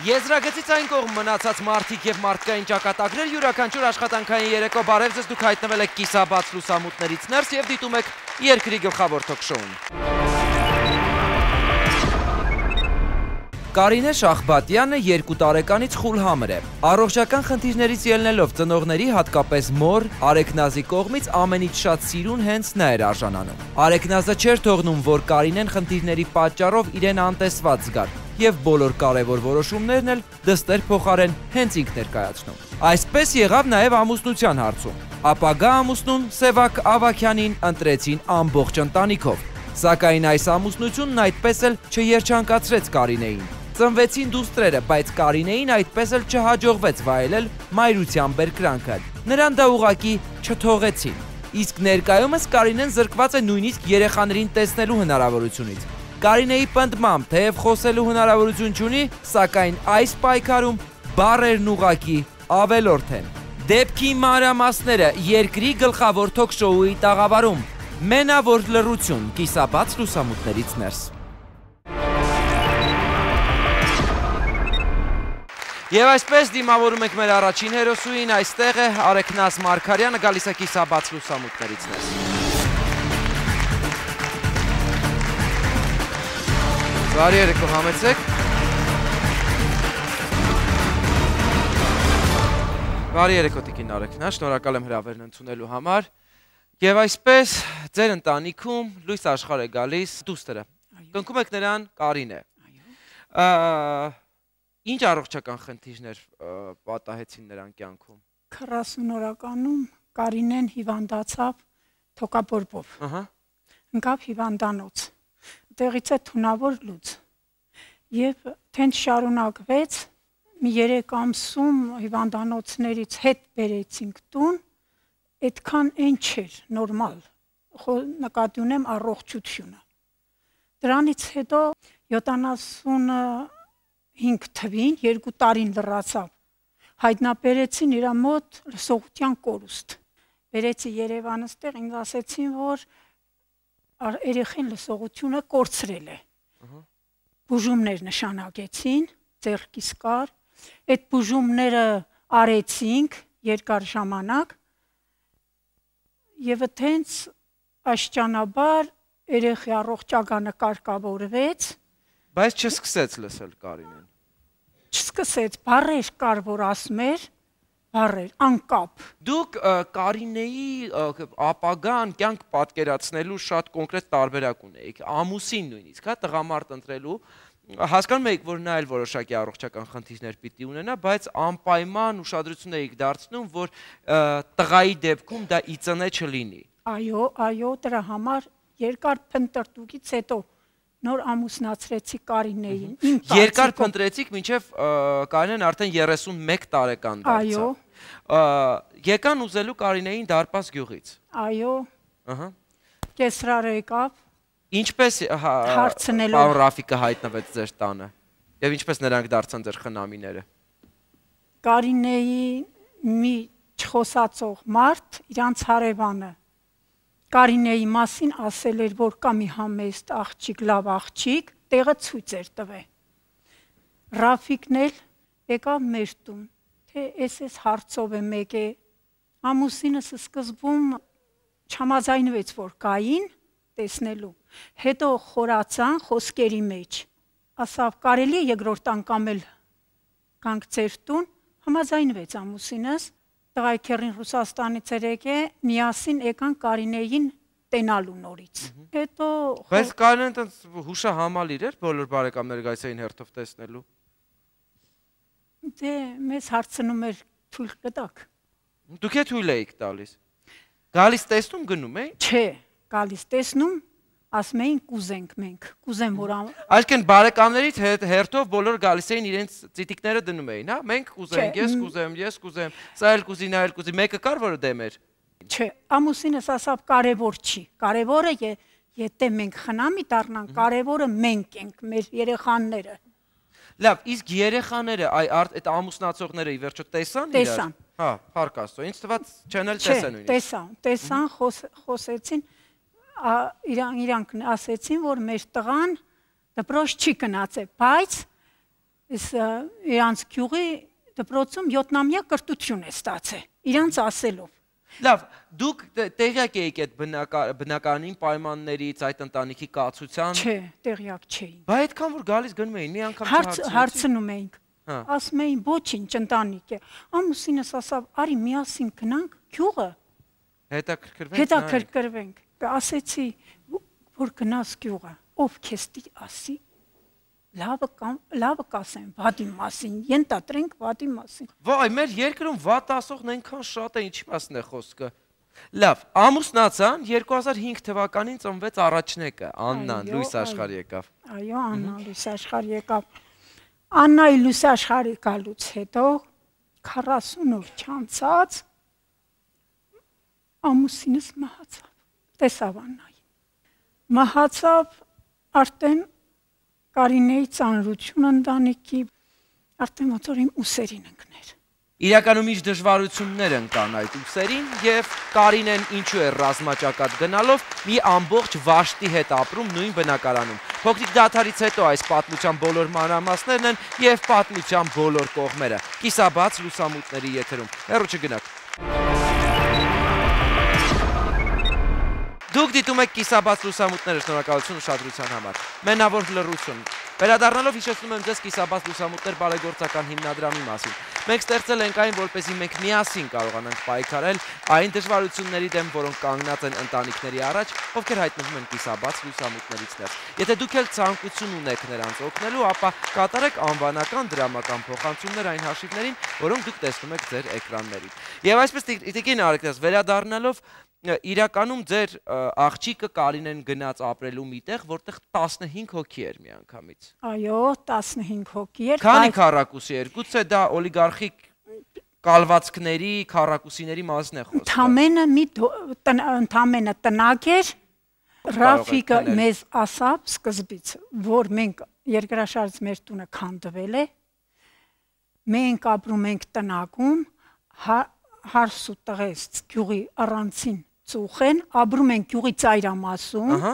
Եզրագծից այն կողմ մնացած մարդիկ և մարդկային ճակատագրեր յուրաքանչյուր աշխատանքային երեկո բարև ձեզ, դուք հայտնվել եք կիսաբաց լուսամուտներից ներս և դիտում եք երկրի գլխավոր թոք-շոուն։ Կարինե Շախբատյանը 2 տարեկանից խուլհամր է։ Առողջական խնդիրներից ելնելով ծնողների, հատկապես մոր, Արեգնազի կողմից ամենից շատ սիրուն հենց նա էր արժանանում։ Արեգնազը չէր թողնում, որ Կարինեն խնդիրների պատճառով իրեն անտեսված զգար, և բոլոր կարևոր որոշումներն էլ դստեր փոխարեն հենց ինքն էր կայացնում։ Այսպես եղավ նաև ամուսնության հարցում։ Ապագա ամուսնուն Սևակ Ավագյանին ընտրեցին ամբողջ ընտանիքով։ Սակայն այս ամուսնությունն այդպես էլ չերջանկացրեց Կարինեին։ Ծնվեցին դուստրերը, բայց Կարինեին այդպես էլ չհաջողվեց վայելել մայրության բերկրանքը։ Նրան դա ուղղակի չթողեցին։ Իսկ ներկայումս Կարինեն զրկված է նույնիսկ երեխաներին տեսնելու հնարավորությունից։ Կարինեի պնդմամբ, թեև խոսելու հնարավորություն չունի, սակայն այս պայքարում բառերն ուղղակի ավելորդ են։ Դեպքի մանրամասները երկրի գլխավոր թոք-շոուի տաղավարում։ Մենավոր լռություն կիսաբաց լուսամուտներից ներս։ Եվ այսպես դիմավորում ենք մեր առաջին հերոսուին, այստեղ է Արեգնազ Մարգարյանը, գալիս է կիսաբաց լուսամուտներից ներս։ Բարի երեկո, համեցեք։ Բարի երեկո տիկին Արեգնազ, շնորհակալ եմ հրավերն ընդունելու համար։ Եվ այսպես ձեր ընտանիքում լույս աշխարհ է գալիս դուստրը։ Կնքում եք նրան Կարինե։ Ինչ առողջական խնդիրներ պատահեցին նրան կյանքում։ 40 օրականում Կարինեն հիվանդացավ թոկաբորբով։ Ընկավ հիվանդանոց։ Տեղից է թունավոր լուծ։ Եվ թենց շարունակվեց, մի 3 ամսում հիվանդանոցներից հետ բերեցինք տուն, այդքան այն չէր, նորմալ, նկատի ունեմ առողջությունը։ Դրանից հետո 75 թվին, 2 տարին լռացավ, հայտնաբերեցին իր մոտ լսողության կորուստ։ Բերեցի Երևան ստեղ, ինձ ասեցին, որ երեխին լսողությունը կորցրել է։ Բուժումներ նշանակեցին, ձեռքիս կար, այդ բուժումները արեցինք երկար ժամանակ և այդենց աշճանաբար երեխի առողջականը կարգավորվեց։ Բայց չսկսեց լսել Կարինեն։ Չսկսեց, բառեր կար, որ ասում էր, բառեր, անկապ։ Դուք Կարինեի ապագան կյանք պատկերացնելու շատ կոնկրետ տարբերակ ունեիք, ամուսին նույնիսկ, տղամարդ ընտրելու, հասկանում եք, որ նա էլ որոշակի առողջական խնդիրներ պիտի ունենա, բայց անպայման ուշադրություն էիք դարձնում, որ տղայի դեպքում դա իծնե չլինի։ Այո, դրա համար երկար փնտրտուքից հետո նոր ամուսնացրեցի Կարինեին։ Երկար փնտրեցիք, մինչև Կարինեն արդեն 31 տարեկան դարձավ։ Այո։ Եկան ուզելու Կարինեին Դարպաս գյուղից։ Այո։ Կեսրար եկավ։ Ինչպես պարոն Ռաֆիկը հայտնվեց ձեր տանը և ինչպես նրանք դարձան ձեր խնամիները։ Կարինեի մի չխոսացող մարդ, իրանց հարևանը, Կարինեի մասին ասել էր, որ կա մի համեստ աղջիկ, լավ աղջիկ, տեղը ցույց էր տվել։ Ռաֆիկն էլ եկավ մեր տուն, թե էս հարցով է մեկ է։ Ամուսինս սկզբում չհամաձայնվեց, որ գային տեսնելու։ Հետո խորացան խոսքերի մեջ։ Ասավ, կարելի է երկրորդ անգամ էլ գանք ձեր տուն, համաձայնվեց ամուսինս, տղայքերին Ռուսաստանից էր եկել, միասին եկան Կարինեին տենալու նորից։ Հետո Բայց Կարինեն հուշը համալիր էր, բոլոր բարեկամները գալիս էին հերթով տեսնելու։ Դե մեզ հարցնում էր թույլ կտակ։ Դուք է թույլ էիք տալիս։ Գալիս տեսնում գնում էի։ Չէ, գալիս տեսնում, ասում էին կուզենք մենք, կուզեմ որ Այսինքն բարեկամներից հերթով բոլոր գալիս էին իրենց ծիտիկները դնում էին, հա, մենք կուզենք, ես կուզեմ, սա էլ կուզի, նա էլ կուզի, մեկը կար որը դեմ էր։ Չէ, ամուսինս ասավ կարևոր չի, կարևորը եթե մենք խնամի դառնանք, կարևորը մենք ենք, մեր երեխաները։ Լավ, իսկ երեխաները, այդ ամուսնացողները ի վերջո տեսան իրար։ Տեսան։ Հա, փառք Աստծո, ինձ թվաց չեն էլ տեսան նույնիսկ։ Տեսան, խոսեցին, իրանք ասեցին, որ մեր տղան դպրոց չի գնացել, բայց Այս իրանց գյուղի դպրոցում 7-ամյա կրթություն է ստացել, իրանց ասելով։ Լավ, դուք տեղյակ եք այդ բնականին պայմաններից, այդ ընտանիքի կացության։ Չէ, տեղյակ չէին։ Բայց այդքան որ գալիս գնում էին, մի անգամ հարցնում էինք։ Ասում էին ոչինչ ընտանիք է։ Ամուսինս ասավ, արի միասին գնանք գյուղը։ Հետաքրքրվենք։ Ասեցի, որ գնաս գյուղը, ով քեզ ասի, լավը կասեն վատի մասին, ենթադրենք վատի մասին։ Վայ, մեր երկրում վատ ասողն այնքան շատ է, ինչի մասն է խոսքը։ Լավ, ամուսնացան 2005 թվականին ծնվեց առաջնեկը, Աննան, լույս աշխարհ եկավ։ Այո, Աննան լույս աշխարհ եկավ։ Աննայի լույս աշխարհի գալուց հետո 40 օր չանցած ամուսինս մահացավ։ Տեսավ Աննային։ Մահացավ արդեն Կարինեի ծանրություն ընտանիքի, արդեն ոնց որ իմ ուսերին ընկներ։ Իրականում ինչ դժվարություններ ընկան այդ ուսերին եւ Կարինեն ինչու է ռազմաճակատ գնալով մի ամբողջ վաշտի հետ ապրում նույն բնակարանում։ Փոքրիկ դադարից հետո այս պատմության բոլոր մանրամասներն են եւ պատմության բոլոր կողմերը։ Կիսաբաց լուսամուտների եթերում։ Հեռու չգնաք։ Դուք դիտում եք կիսաբաց լուսամուտները, շնորհակալություն ուշադրության համար։ Մենավոր լռություն։ Վերադառնալով հիշեցնում եմ ձեզ կիսաբաց լուսամուտներ բարեգործական հիմնադրամի մասին։ Մենք ստեղծել ենք այն, որպեսզի մենք միասին կարողանանք պայքարել այն դժվարությունների դեմ, որոնք կանգնած են ընտանիքների առաջ, ովքեր հայտնվում են կիսաբաց լուսամուտներից ներս։ Եթե դուք էլ ցանկություն ունեք նրանց օգնելու, ապա կատարեք անվանական դրամական փոխանցումներ այն հաշիվներին, որոնք դուք տեսնում եք ձեր էկրաններին։ Եվ այսպես Տիկին Արեգնաս, վերադառնալով իրականում ձեր աղջիկը Կարինեն գնաց ապրելու միտեղ, որտեղ 15 հոգի էր միանգամից։ Այո, 15 հոգի էր։ Քանի քառակուսի էր։ Գուցե դա օլիգարխիկ կալվածքների, քառակուսիների մասն է խոսքը։ Ընդամենը տնակ էր։ Ռաֆիկը մեզ ասավ սկզբից, որ մենք երկրաշարժ մեր տունը քանդվել է։ Մենք ապրում ենք տնակում, հարս ու տղես գյուղի առանցին ծուխեն, ապրում են գյուղի ծայրամասում,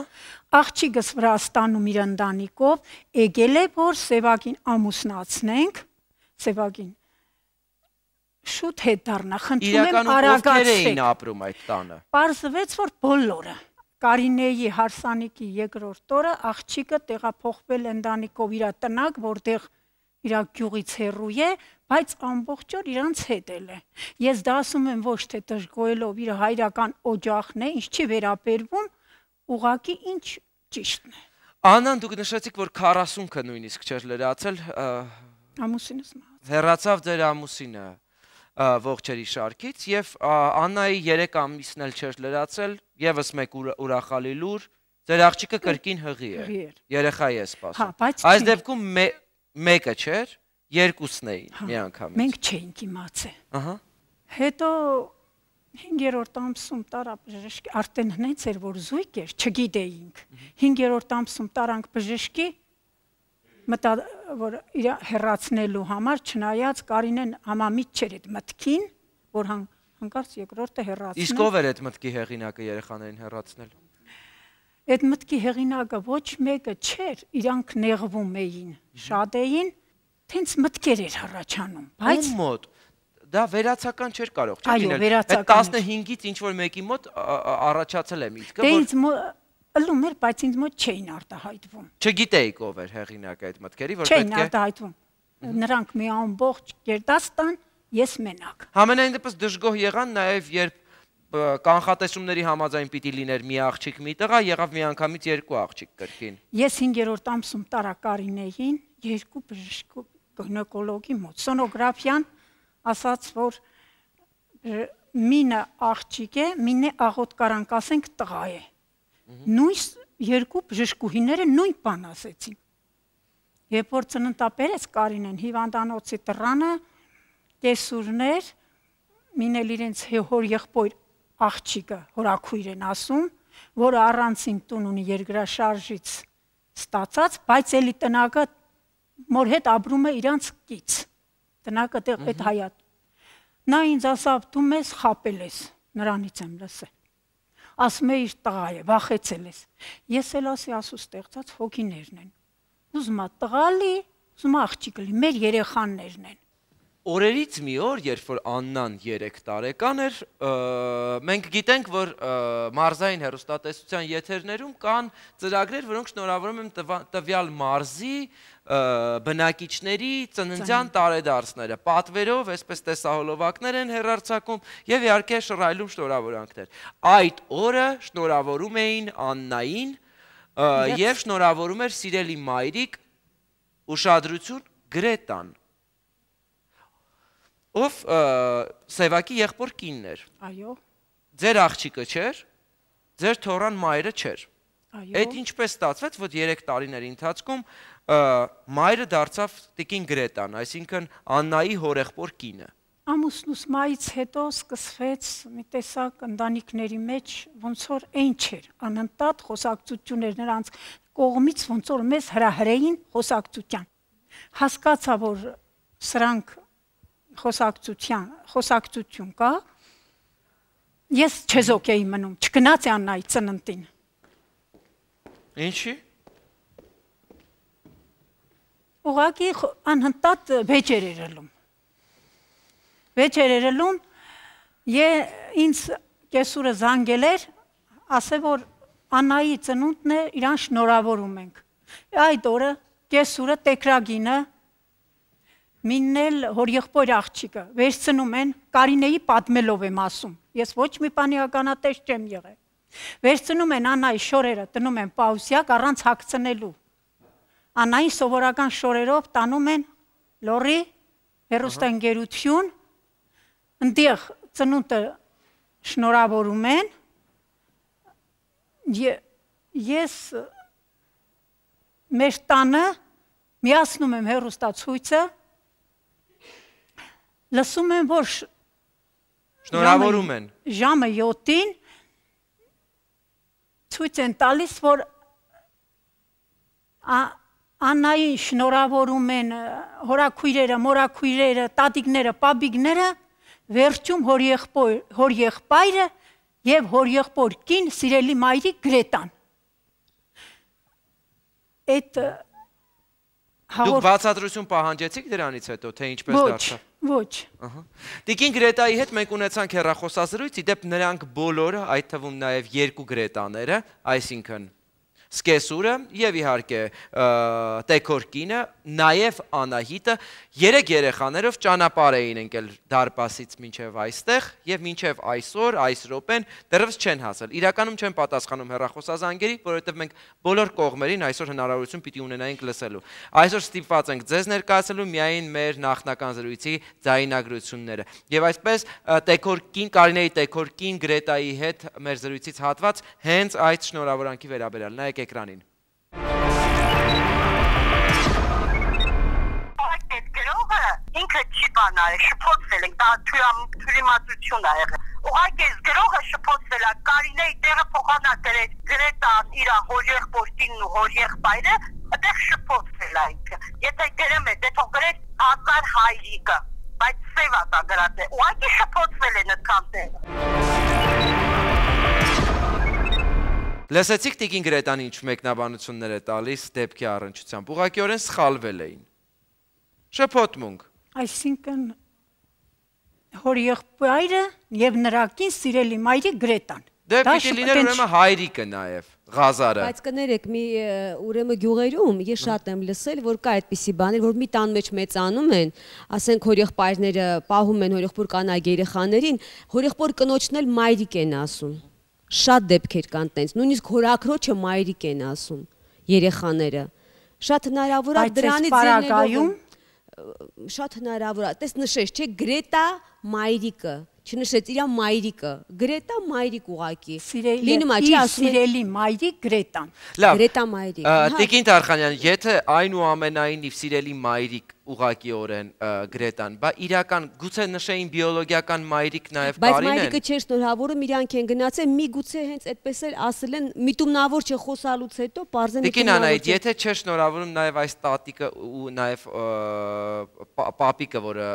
աղջիկս Վրաստանում իր ընտանիքով, եկել է, որ Սևակին ամուսնացնենք, Սևակին շուտ հետ դառնա, խնդրում եմ արագացրեք։ Իրականում ովքեր էին ապրում այդ տանը։ Պարզվեց, որ բոլորը, Կարինեի հարսանիքի երկրորդ օրը աղջիկը տեղափոխվել ընտանիքով իր տնակ, որտեղ իր գյուղից հեռու է, բայց ամբողջ օր իրանց հետ է։ Ես դա ասում եմ ոչ թե դժգոհելով իր հայրական օջախն է, ինչ չի վերաբերվում, ուղղակի ինչ ճիշտն է։ Աննան, դուք նշեցիք, որ 40-ը նույնիսկ չէր լրացել, ամուսինս մահացավ։ Հեռացավ ձեր ամուսինը ողջերի շարքից եւ Աննայի 3 ամիսն էլ չէր լրացել, եւս մեկ ուրախալի լուր, ձեր աղջիկը կրկին հղի է։ Երեխայի է սպասում։ Այս դեպքում մեկը չէր, երկուսն էին միանգամից։ Մենք չէինք իմացել։ Հետո 5-րդ ամսում տարա բժշկի, արդեն հենց էր որ զույգ էր, չգիտեինք։ 5-րդ ամսում տարանք բժշկի, մտա որ իր հեռացնելու համար, չնայած Կարինեն համամիտ չէր այդ մտքին, որ հանկարծ երկրորդը հեռացնել։ Իսկ ով էր այդ մտքի հեղինակը երեխաներին հեռացնելու։ Այդ մտքի հեղինակը ոչ մեկը չէր, իրանք նեղվում էին, շատ էին, թենց մտքեր էր առաջանում, բայց ում մոտ դա վերացական չէր կարող, չէ՞ լինել։ Այդ 15-ից ինչ որ մեկի մոտ առաջացել է միտքը, որ ինձ ըլում էր, բայց ինձ մոտ չէին արտահայտվում։ Չգիտեիք ով էր հեղինակը այդ մտքերի, որ չէին արտահայտվում։ Նրանք մի ամբողջ գերդաստան, ես մենակ։ Համենայն դեպս դժգոհ եղան նաև երբ կանխատեսումների համաձայն պիտի լիներ մի աղջիկ մի տղա, եղավ միանգամից 2 աղջիկ կրկին։ Ես 5-րդ ամսում տարա Կարինեին 2 բժշկի գինեկոլոգի մոտ։ Սոնոգրաֆիան ասաց, որ մինը աղջիկ է, մինը աղոտկարանք ասենք տղա է։ Նույն 2 բժշկուհիները նույն բան ասեցին։ Երբ որ ծննդաբերեց Կարինեն հիվանդանոցի դռանը, կեսուրներ, մինել իրենց հոր եղբոր աղջիկը հորաքույր են ասում, որը առանցին տուն ունի երկրաշարժից ստացած, բայց էլի տնակը մոր հետ ապրում է իրանց կից։ Տնակը տեղ այդ հայատ։ Նա ինձ ասավ, դու մեզ խապել ես, նրանից եմ լսել։ Ասում է իր տղա է, վախեցել ես։ Ես էլ ասի ասու ստեղծած հոգիներն են։ Ուզում ա տղալի, ուզում աղջիկ լինի, մեր երեխաներն են։ Օրերից մի օր, երբ որ Աննան 3 տարեկան էր, մենք գիտենք, որ մարզային հեռուստատեսության եթերներում կան ծրագրեր, որոնք շնորհավորում են տվյալ մարզի բնակիչների ծննդյան տարեդարձները, պատվերով, այսպես տեսահոլովակներ են հեռարձակում եւ իհարկե շռայլում շնորհավորանքներ։ Այդ օրը շնորհավորում էին Աննային եւ շնորհավորում էր սիրելի մայրիկ ուշադրություն Գրետան, ով Սևակի եղբոր կինն էր։ Այո։ Ձեր աղջիկը չէր, ձեր թորան մայրը չէր։ Այդ ինչպես ստացվեց, որ 3 տարիների ընթացքում մայրը դարձավ տիկին Գրետան, այսինքն Աննայի հորեղբոր կինը։ Ամուսնուս մայից հետո սկսվեց մի տեսակ ընտանիքների մեջ ոնց որ այն չէր, անընդհատ խոսակցություններ նրանց կողմից ոնց որ մեզ հրահրեին խոսակցության։ Հասկացա, որ սրանք խոսակցություն կա, ես չեզոք էի մնում, չգնաց է Աննայի ծննդին։ Ինչի՞։ Ուղղակի անընդհատ վեճեր էր ելում։ Վեճեր էր ելում, ինձ կեսուրը զանգել էր, ասել, որ Աննայի ծնունդն է, իրան շնորհավորում ենք։ Այդ օրը կեսուրը տեկրագինը միննել հորեղբոր աղջիկը, վերցնում են, Կարինեի պատմելով եմ ասում, ես ոչ մի բանի ականատես չեմ եղել, վերցնում են Աննայի շորերը, տնում են պաուսյակ առանց հագցնելու, Աննային սովորական շորերով տանում են լորի, հեռուստաընկերություն, ընդեղ ծնունդը շնորհավորում են, ես մեր տանը միացնում եմ հեռուստացույցը, լսում եմ, որ շնորհավորում են ժամը 7-ին ցույց են տալիս, որ Աննային շնորհավորում են հորաքույրերը, մորաքույրերը, տատիկները, պապիկները, վերջում հորեղբայրը եւ հորեղբոր կին սիրելի մայրիկ Գրետան։ Այդ Դուք բացատրություն պահանջեցիք դրանից հետո, թե ինչպես դարձավ։ Ոչ։ Տիկին Գրետայի հետ մենք ունեցանք հեռախոսազրույց, իդեպ նրանք բոլորը, այդ թվում նաև 2 Գրետաները, այսինքն Սկեսուրը եւ իհարկե Տեքորկինը, նաեւ Անահիտը 3 երեխաներով ճանապարհ էին ընկել դարպասից մինչեւ այստեղ եւ մինչեւ այսօր, այս րոպեն դեռևս չեն հասել։ Իրականում չեն պատասխանում հեռախոսազանգերի, որովհետեւ մենք բոլոր կողմերին այսօր հնարավորություն պիտի ունենայինք լսելու։ Այսօր ստիպված ենք ձեզ ներկայացնելու միայն մեր նախնական զրույցի ձայնագրությունները։ Եվ այսպես Տեքորկին, Կարինեի Տեքորկին Գրետայի հետ մեր զրույցից հատված հենց այդ շնորհավորանքի վերաբերյալ։ Նայեք էկրանին։ Այդ գրողը ինքը չի բանալ, շփոթվել ենք, դա թյուրիմացություն է եղել։ Ուղղակի այս գրողը շփոթվել է, Կարինեի տեղը փոխանա Գրետան իր հորեղբոր կինն ու հորեղբայրը, այդտեղ շփոթվել է ինքը։ Եթե գրեմ է, դե թող գրեց Ազար հայրիկը, բայց սև է գրած է։ Ուղղակի շփոթվել են այդքան տեղը։ Լսեցիք տիկին Գրետան ինչ մեկնաբանություններ է տալիս դեպքի առնչությամբ, ուղղակիորեն սխալվել էին։ Շփոթմունք։ Այսինքն հորեղբայրը եւ նրա կին սիրելի մայրիկ Գրետան։ Դե պիտի լիներ ուրեմն հայրիկը նաեւ, Ղազարը։ Բայց կներեք, մի ուրեմն գյուղերում ես շատ եմ լսել, որ կա այդպիսի բաներ, որ մի տան մեջ մեծանում են, ասենք հորեղբայրները պահում են հորեղբոր կանայք երեխաներին, հորեղբոր կնոջն էլ մայրիկ են ասում։ Շատ դեպքեր կան տենց, նույնիսկ հորաքրոջը մայրիկ են ասում երեխաները։ Շատ հնարավոր է դրանից ելնելով, շատ հնարավոր է, տես նշեց, չէ, Գրետա մայրիկը, չնշեց իրա մայրիկը, Գրետա մայրիկ ուղակի։ Լինում է, չի ասում սիրելի մայրիկ Գրետան։ Լավ, Գրետա մայրիկ։ Տիկին Տարխանյան, եթե այնուամենայնիվ սիրելի մայրիկ ուղղակիորեն Գրետան, բա իրական գուցե նշեին բիոլոգիական մայրիկ նաև բայց Կարինեն։ մայրիկը չէր շնորհավորում, իրանք են գնացել, միգուցե հենց այդպես էլ ասել են միտումնավոր չխոսալուց հետո պարզեն Տիկին Անահիտ, եթե չէր շնորհավորում նաև այս տատիկը ու նաև պապիկը, որը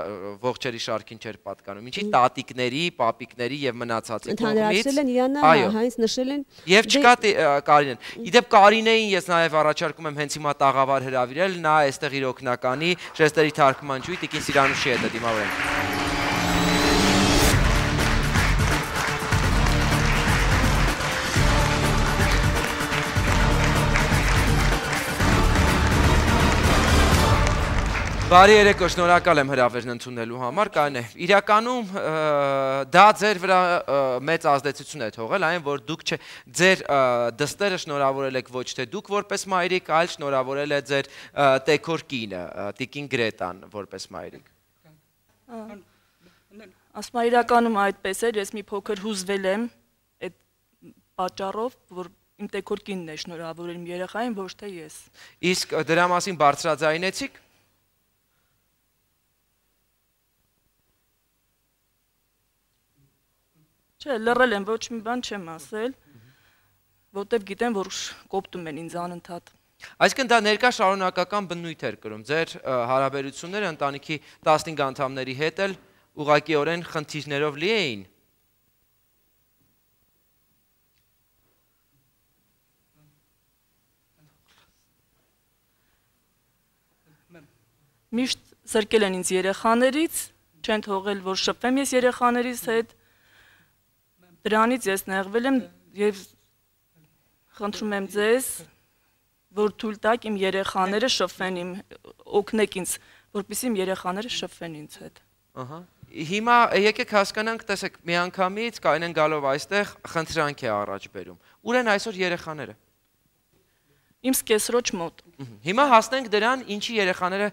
ողջերի շարքին չէր պատկանում, ինչի տատիկների, պապիկների եւ մնացածի կողմից ընդհանրացրել են Իրանա հենց նշել են Եվ չկա Կարինեն։ Իդեպ Կարինեին ես նաև առաջարկում եմ հենց հիմա տաղավար հրավիրել, նա այստեղ իր օգնականի ժեստերի թարգմանչուի Տիկին Սիրանուշի հետ դիմավորենք։ Բարի երեկո, շնորհակալ եմ հրավերն ընդունելու համար, Կարինե։ Իրականում դա ձեր վրա մեծ ազդեցություն է թողել, այն որ դուք ձեր դստերը շնորհավորել եք ոչ թե դուք որպես մայրիկ, այլ շնորհավորել է ձեր տեքոր կինը, Տիկին Գրետան որպես մայրիկ։ Ասում իրականում այդպես էր, ես մի փոքր հուզվել եմ այդ պատճառով, որ իմ տեքոր կինն է շնորհավորել իմ երեխային, ոչ թե ես։ Իսկ դրա մասին բարձրաձայնեցիք։ Չէ, լռել եմ, ոչ մի բան չեմ ասել, որտեվ գիտեմ, որ կոպտում են ինձ անընդհատ։ Այսինքն դա ներկա շարունակական բնույթ էր կրում, ձեր հարաբերությունները ընտանիքի 15 անդամների հետ էլ ուղղակիորեն խնդիրներով լի էին։ Միշտ զրկել են ինձ երեխաներից, չեն թողել, որ շփվեմ ես երեխաներից հետ։ Դրանից ես նեղվել եմ եւ խնդրում եմ ձեզ, որ թույլ տաք իմ երեխաները շփվեն իմ, օգնեք ինձ, որպեսզի իմ երեխաները շփվեն ինձ հետ։ Ահա։ Հիմա եկեք հասկանանք, տեսեք, միանգամից Կարինեն գալով այստեղ խնդրանք է առաջ բերում։ Ուր են այսօր երեխաները։ Իմ սկեսրոջ մոտ։ Հիմա հասնենք դրան, ինչի երեխաները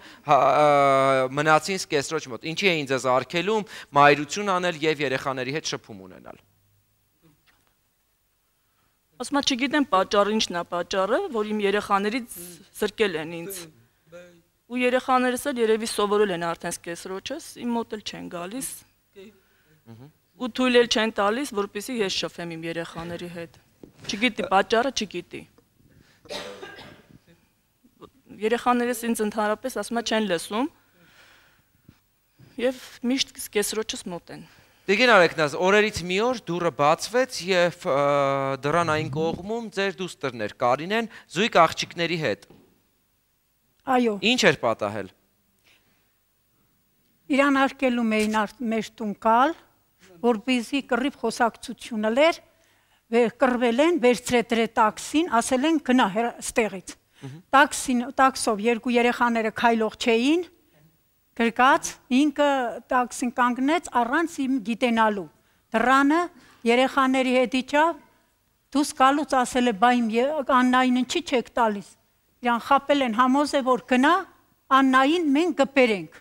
մնացին սկեսրոջ մոտ, ինչի էին ձեզ արգելում մայրություն անել եւ երեխաների հետ շփում ունենալ։ Ասում եմ, չգիտեմ պատճառը ինչն է պատճառը, որ իմ երեխաներից զրկել են ինձ։ Ու երեխաներս էլ երևի սովորել են արդեն սկեսրոջս, իմ մոտ էլ չեն գալիս։ Ու թույլ էլ չեն տալիս, որպեսզի ես շփվեմ իմ երեխաների հետ։ Չգիտի պատճառը, չգիտի։ Երեխաներս ինձ ընդհանրապես ասում են չեն լսում եւ միշտ սկեսրոջս մոտ են։ Տիկին Արեքնազ, օրերից մի օր դուռը բացվեց եւ դռան այն կողմում ձեր դուստրներ Կարինեն զույգ աղջիկների հետ։ Այո։ Ինչ էր պատահել։ Իրան արկելում էին մեր տուն կալ, որպեսզի կռիվ խոսակցությունը լեր, կռվել են, վերցրել տաքսին, ասել են գնա ստեղից։ Տաքսով երկու երեխաները քայլող չէին, գրկած, ինքը տաքսին կանգնեց առանց իմ գիտենալու։ Դռանը երեխաների հետ իջավ, դուս գալուց ասել է բա իմ Աննային ինչի չեք տալիս։ Իրան խապել են համոզե որ գնա Աննային մենք կբերենք։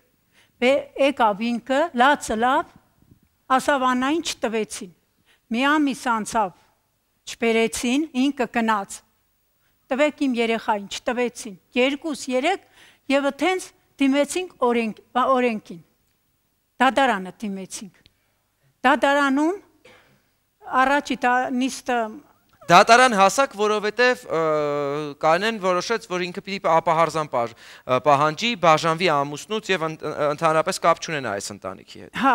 Եկավ ինքը, լացը լավ, ասավ Աննային չտվեցին։ Մի ամիս անցավ, չբերեցին, ինքը գնաց։ Տվեք իմ երեխային, չտվեցին։ 2-3 եւ այդտենց դիմեցինք օրենքին, դատարանը դիմեցինք, դատարանում առաջի նիստը Դատարան հասակ, որովհետև Կարինեն որոշեց, որ ինքը պիտի ապահարզան պահանջի, բաժանվի ամուսնուց եւ ընդհանրապես կապ չունենա այս ընտանիքի հետ։ Հա,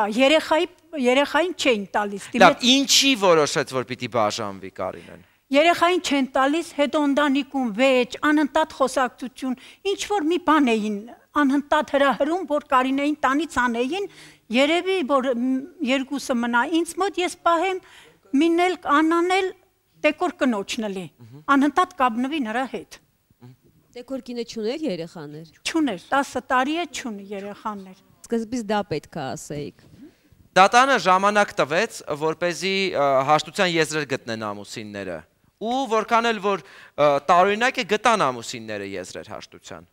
երեխային չէին տալիս։ Լավ, ինչի որոշեց, որ պիտի բաժանվի Կարինեն։ Երեխային չեն տալիս, հետո ընտանիքում վեճ, անընդհատ խոսակցություն, ինչ որ մի բան էին անընդհատ հրահրում, որ Կարինեին տանից անեին, երևի որ երկուսը մնա ինձ մոտ, ես պահեմ մինել անանել տեկոր կնոջնելի, անընդհատ կապնվի նրա հետ։ Տեկոր կինը չուներ երեխաներ։ Չուներ, 10 տարի է չունի երեխաներ։ Սկզբից դա պետք է ասեիք։ Դատարանը ժամանակ տվեց, որպեսզի հաշտության եզրեր գտնեն ամուսինները։ Ու որքան էլ որ տարօրինակ է գտան ամուսինները եզրեր հաշտության։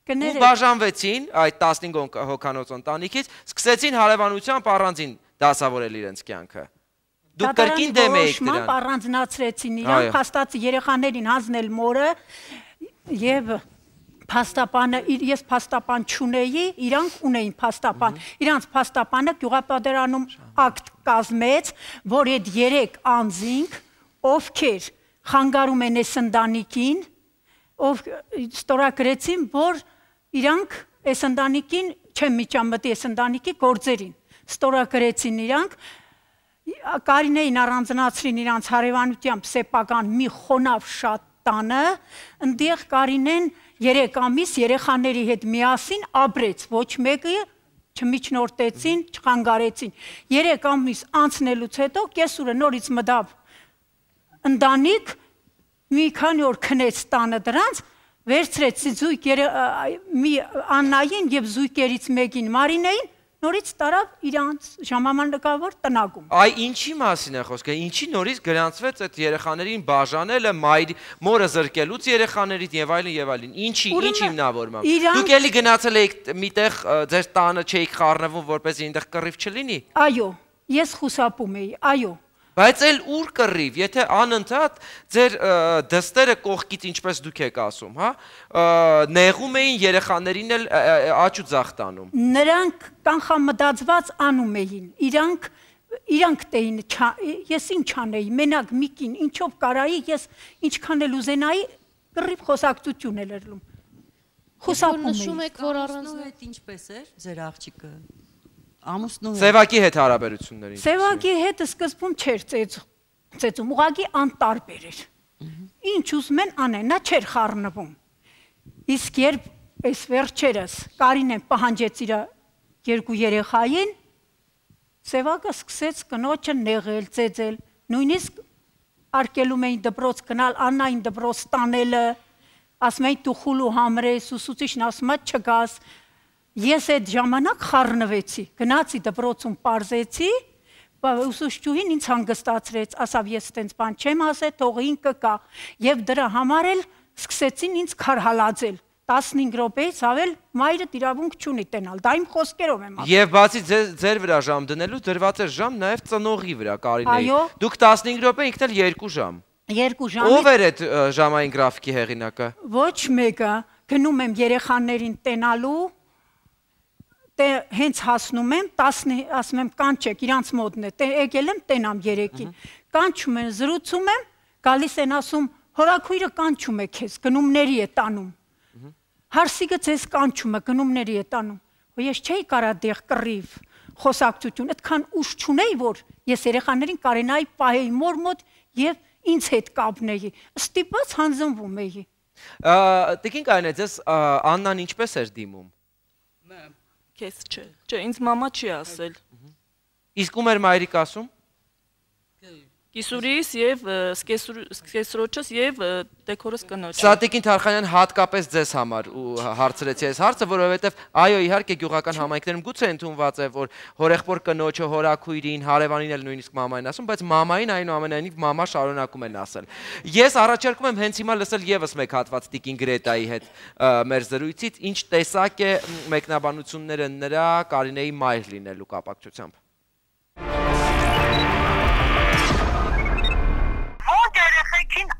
Ու բաժանվեցին այդ 15 հոգանոց ընտանիքից, սկսեցին հարևանությամբ առանձին դասավորել իրենց կյանքը։ Դուք կրկին դեմ եք դրան։ Առանձնացրեցին իրան, փաստացի երեխաներին հանձնել մորը եւ փաստապանը, ես փաստապան չունեի, իրանք ունեին փաստապան։ Իրանց փաստապանը գյուղապատերանում ակտ կազմեց, որ այդ 3 անձինք, ովքեր խանգարում են այս ընտանիքին, ով ստորագրեցին, որ իրանք այս ընտանիքին չեմ միջամտի այս ընտանիքի գործերին, ստորագրեցին իրանք, Կարինեին առանձնացրին իրանց հարևանությամբ սեփական մի խոնավ շատ տանը, ընդեղ Կարինեն 3 ամիս երեխաների հետ միասին ապրեց, ոչ մեկը չմիջնորդեցին, չխանգարեցին։ 3 ամիս անցնելուց հետո կեսուրը նորից մտավ ընտանիք, մի քանի օր քնեց տանը դրանց, վերցրեց մի Աննային եւ զույգերից մեկին Մարինեին, նորից տարավ իրանց ժամանակավոր տնակում։ Այ ինչի մասին է խոսքը, ինչի նորից գրանցվեց այդ երեխաներին բաժանելը, մորը զրկելուց երեխաներից եւ այլն, ինչի հիմնավորմամբ։ Դուք էլի գնացել եք միտեղ ձեր տանը չէիք խառնվում, որպեսզի այնտեղ կռիվ չլինի։ Այո, ես խուսափում էի, այո։ Բայց էլ ուր կռիվ, եթե անընդհատ ձեր դստերը կողքից, ինչպես դուք եք ասում, նեղում էին երեխաներին էլ աճ ու ձախ տանում։ Նրանք կանխամտածված անում էին, իրանք տեին, ես ինչ անեի, մենակ մի կին, ինչով կարայի, ես ինչքան էլ ուզենայի, կռիվ խոսակցություն էր լրում։ Խուսափում էի։ Նշում եք, որ առանձնու հետ ինչպես էր ձեր աղջիկը։ Սևակի հետ հարաբերություններին։ Սևակի հետ սկզբում չէր ծեծում, ուղղակի անտարբեր էր։ Ինչ ուզում են անեն, նա չէր խառնվում։ Իսկ երբ այս վերջերս Կարինեն պահանջեց իր 2 երեխային, Սևակը սկսեց կնոջը նեղել, ծեծել, նույնիսկ արկելում էին դպրոց գնալ, Աննային դպրոց տանելը, ասում էին դու խուլ ու համր ես, ուսուցիչն ասում է չգաս։ Ես այդ ժամանակ խառնվեցի, գնացի դպրոցում պարզեցի, ուսուցչուհին ինձ հանգստացրեց, ասավ ես տենց բան չեմ ասել, թող ինքը կա, եւ դրա համար էլ սկսեցին ինձ քարհալածել, 15 րոպեից ավել մայրը իրավունք չունի տենալ, դա իմ խոսքերով եմ ասում։ Եվ բացի ձեր վրա ժամ դնելու, դրված էր ժամ նաեւ ծնողի վրա, Կարինեի։ Դուք 15 րոպե, ինքն էլ 2 ժամ։ 2 ժամ։ Ով էր այդ ժամային գրաֆիկի հեղինակը։ Ոչ մեկը, գնում եմ երեխաներին տենալու, հենց հասնում եմ, ասում եմ կանչեք, իրանց մոտն է, եկել եմ տենամ 3-ին, կանչում են, զրուցում եմ, գալիս են ասում, հորաքույրը կանչում է քեզ, գնումների է տանում, հարսիկը ձեզ կանչում է, գնումների է տանում, ես չէի կարա դեղ կռիվ, խոսակցություն, այդքան ուժ չունեի, որ ես երեխաներին կարենայի պահեի մոր մոտ և ինձ հետ կապնեի, ստիպված հանձնվում էի։ Տիկին Կարինե, ձեզ Աննան ինչպես էր դիմում։ Քեզ չէ, ինձ մամա չի ասել։ Իսկ ում էր մայրիկ ասում։ Կիսուրիս եւ սկեսրոջս եւ դեկորս կնոջ։ Սա Տիկին Թարխանյան հատկապես ձեզ համար հարցրեցի այս հարցը, որովհետեւ այո, իհարկե գյուղական համայնքներում գուցե ընդունված է, որ հորեղբոր կնոջը, հորաքույրին, հարևանին էլ նույնիսկ մամային ասում, բայց մամային այնուամենայնիվ մամա շարունակում են ասել։ Ես առաջարկում եմ հենց հիմա լսել եւս մեկ հատված Տիկին Գրետայի հետ մեր զրույցից, ինչ տեսակ է մեկնաբանությունները նրա Կարինեի մայր լինելու կապակցությամբ։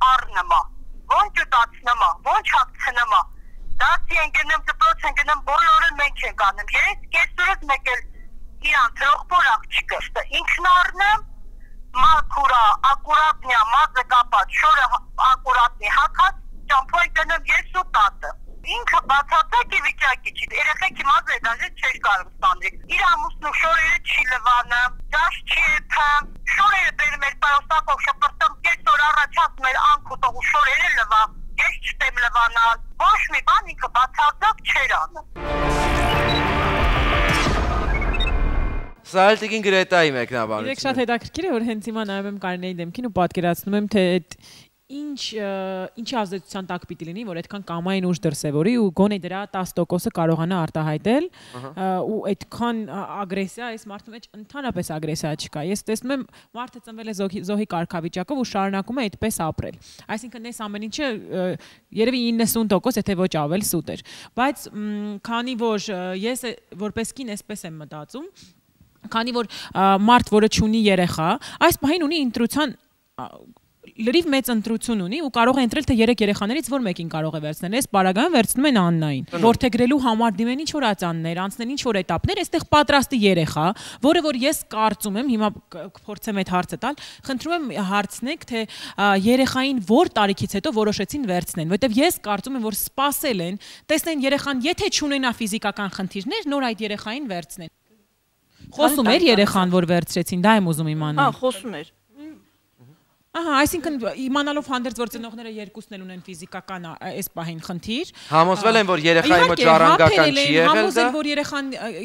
Առնումա, ոնց յուտացնումա, ոնց հապցնումա, դասի են գնում, դպրոց են գնում, բոլորը մենք ենք անում, ես կեսուրս մեկ էլ իրան թրողբոր աղջիկը, ինքն առնեմ, մաքուրա, ակուրատնյա, մազը կապած, շորը ակուրատնի հակած, ճամփոյ գնում ես ու տատը, ինքը բացատակի վիճակի չի, երեխեքի մազը է դաժե չեր կարում ստանդրիկ, իր ամուսնու շորերը չի լվանում, դաշ չի եփեմ, շորերը բերում էր պարոստակով շպրտում, կես օր առաջ ասում էր անքուտող ու շորերը լվա, ես չտեմ լվանալ, ոչ մի բան ինքը բացարձակ չէր անում։ Սա էլ Տիկին Գրետայի մեկնաբանությունն է։ Իրեք շատ հետաքրքիր է, որ հենց հիմա նայում եմ Կարինեի դեմքին ու պատկերացնում եմ, թե այդ ինչի ազդեցության տակ պիտի լինի, որ այդքան կամային ուժ դրսևորի ու գոնե դրա 10%-ը կարողանա արտահայտել ու այդքան ագրեսիա այս մարդու մեջ ընդհանրապես ագրեսիա չկա։ Ես տեսնում եմ մարդը ծնվել է զոհի կարգավիճակով ու շարունակում է այդպես ապրել։ Այսինքն այս ամեն ինչը երևի 90%, եթե ոչ ավել սուտ էր։ Բայց քանի որ ես որպես կին այսպես եմ մտածում, քանի որ մարդ, որը չունի երեխա, այս պահին ունի ընտրության լրիվ մեծ ընտրություն ունի ու կարող է ընտրել թե 3 երեխաներից որ մեկին կարող է վերցնել։ Այս պարագայում վերցնում են Աննային։ Որդեգրելու համար դիմեն ինչ որ ածաններ, անցնեն ինչ որ էտապներ, այստեղ պատրաստի երեխա, որը որ ես կարծում եմ, հիմա կփորձեմ այդ հարցը տալ, խնդրում եմ հարցնեք, թե երեխային որ տարիքից հետո որոշեցին վերցնեն, որովհետև ես կարծում եմ, որ սպասել են, տեսնեն երեխան, եթե չունենա ֆիզիկական խնդիրներ, նոր այդ երեխային վերցնեն։ Խոսում էր երեխան, որ վերցրեցին, դա եմ ուզում իմանալ։ Հա, խոսում էր։ Ահա, այսինքն իմանալով հանդերձ որ ծնողները երկուսն էլ ունեն ֆիզիկական այս պահին խնդիր։ Համոզվել են, որ երեխայի մոտ ժառանգական չի եղել դա։ Համոզել, որ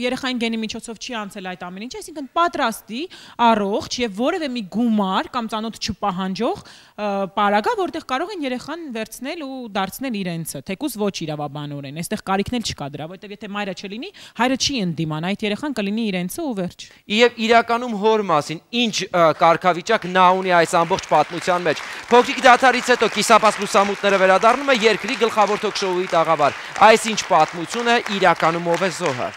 երեխային գենի միջոցով չի անցել այդ ամեն ինչը, այսինքն պատրաստի, առողջ եւ որևէ մի գումար կամ ծանոթ չպահանջող պարագա, որտեղ կարող են երեխան վերցնել ու դարձնել իրենցը, թեկուզ ոչ իրավաբանորեն։ Այստեղ կարիքն էլ չկա դրա, որովհետեւ եթե մայրը չլինի, հայրը չի ընդդիման, այդ երեխան կլինի իրենցը ու վերջ։ Եվ իրականում հոր մասին ինչ կարգավիճակ նա ունի այս ամբողջ պատմության մեջ։ Փոքրիկ դադարից հետո կիսաբաց լուսամուտները վերադառնում է երկրի գլխավոր թոք-շոուի տաղավար։ Այս ինչ պատմություն է, իրականում ով է Զոհար։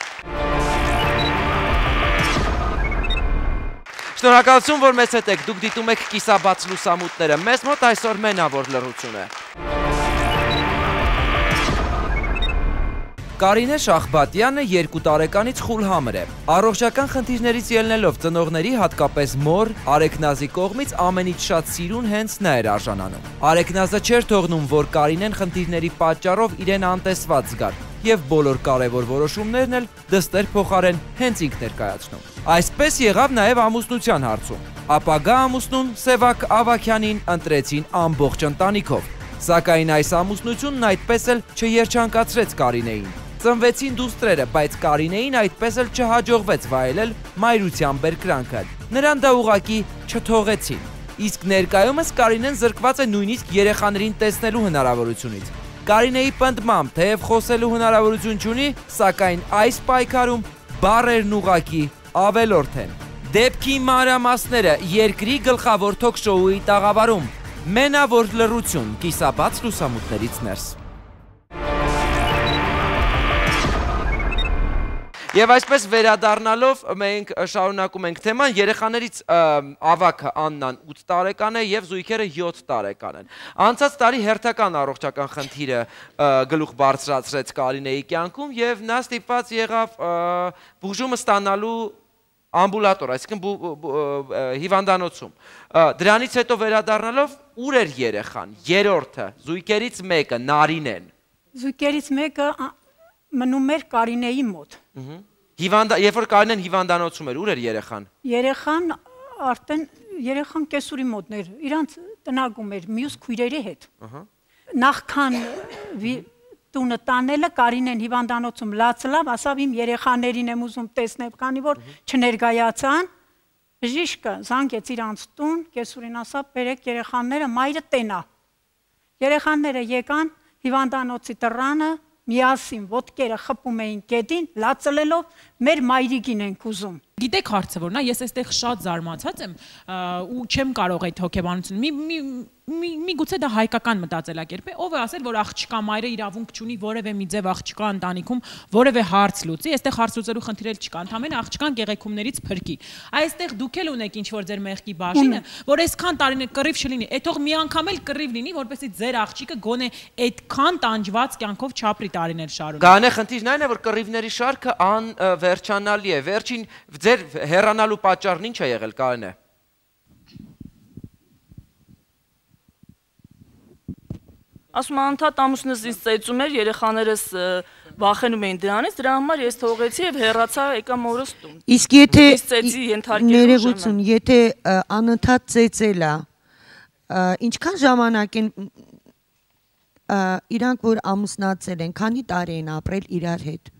Շնորհակալություն, որ մեզ հետ եք, դուք դիտում եք կիսաբաց լուսամուտները, մեզ մոտ այսօր մենավոր լռություն է։ Կարինե Շախբատյանը 2 տարեկանից խուլհամր է։ Առողջական խնդիրներից ելնելով ծնողների, հատկապես մոր, Արեգնազի կողմից ամենից շատ սիրուն հենց նա էր արժանանում։ Արեգնազը չէր թողնում, որ Կարինեն խնդիրների պատճառով իրեն անտեսված զգար, եւ բոլոր կարևոր որոշումներն էլ դստեր փոխարեն հենց ինքն էր կայացնում։ Այսպես եղավ նաեւ ամուսնության հարցում։ Ապագա ամուսնուն Սևակ Ավագյանին ընտրեցին ամբողջ ընտանիքով։ Սակայն այս ամուսնությունն այդպես էլ չերջանկացրեց Կարինեին։ Ծնվեցին դուստրերը, բայց Կարինեին այդպես էլ չհաջողվեց վայելել մայրության բերկրանքը։ Նրան դա ուղղակի չթողեցին։ Իսկ ներկայումս Կարինեն զրկված է նույնիսկ երեխաներին տեսնելու հնարավորությունից։ Կարինեի պնդմամբ, թեև խոսելու հնարավորություն չունի, սակայն այս պայքարում բառերն ուղղակի ավելորդ են։ Դեպքի մանրամասները երկրի գլխավոր թոք-շոուի տաղավարում։ Մենավոր լռություն կիսաբաց լուսամուտներից ներս։ Եվ այսպես վերադառնալով մենք շարունակում ենք թեման, երեխաներից ավագը Աննան 8 տարեկան է եւ զույգերը 7 տարեկան են։ Անցած տարի հերթական առողջական խնդիրը գլուխ բարձրացրեց Կարինեի կյանքում եւ նա ստիպված եղավ բուժումը ստանալու ամբուլատոր, այսինքն հիվանդանոցում։ Դրանից հետո վերադառնալով ուր էր երեխան, երրորդը, զույգերից մեկը Նարինեն։ Զույգերից մեկը մնում էր Կարինեի մոտ։ Երբ որ Կարինեն հիվանդանոցում էր, ուր էր երեխան։ Երեխան կեսուրի մոտն էր, իրանց տնագում էր մյուս քույրերի հետ։ Նախքան տունը տանելը Կարինեն հիվանդանոցում լացլավ, ասավ իմ երեխաներին եմ ուզում տեսնել, քանի որ չներկայացան, բժիշկը զանգեց իրանց տուն, կեսուրին ասավ բերեք երեխաները, մայրը տենա։ Երեխաները եկան հիվանդանոցի դռանը, միասին ոտքերը խփում էին գետին, լացլելով մեր մայրիկին ենք ուզում։ Գիտեք հարցը որն է, ես այստեղ շատ զարմացած եմ ու չեմ կարող այդ հոգեբանությունը միգուցե դա հայկական մտածելակերպ է, ով է ասել, որ աղջկա մայրը իրավունք չունի որևէ մի ձև աղջկա ընտանիքում որևէ հարց լուծի, այստեղ հարց լուծելու խնդիր էլ չկա, ընդհանրապես աղջկան գեղեցկումներից փրկի։ Այստեղ դուք էլ ունեք ինչ որ ձեր մեղքի բաժինը, որ այսքան տարին կռիվ չլինի, այդող մի անգամ էլ կռիվ լինի, որպեսզի ձեր աղջիկը գոնե այդքան տանջված կյանքով չապրի տարիներ շարունակ։ Գանե խնդիրն այն է, որ կռիվների շարքը անվերջանալի է։ Վերջին ձեր հեռանալու պատճառն ինչ է եղել, Կարինե։ Ասում անդադ ամուսնուս ինձ ծեծում էր, երեխաներս վախենում էին դրանից, դրա համար ես թողեցի եւ հեռացա եկա մորս տուն։ Իսկ եթե ներողություն, եթե անընդհատ ծեծելա, ինչքան ժամանակ են իրանք որ ամուսնացել են, քանի տարի են ապրել իրար հետ։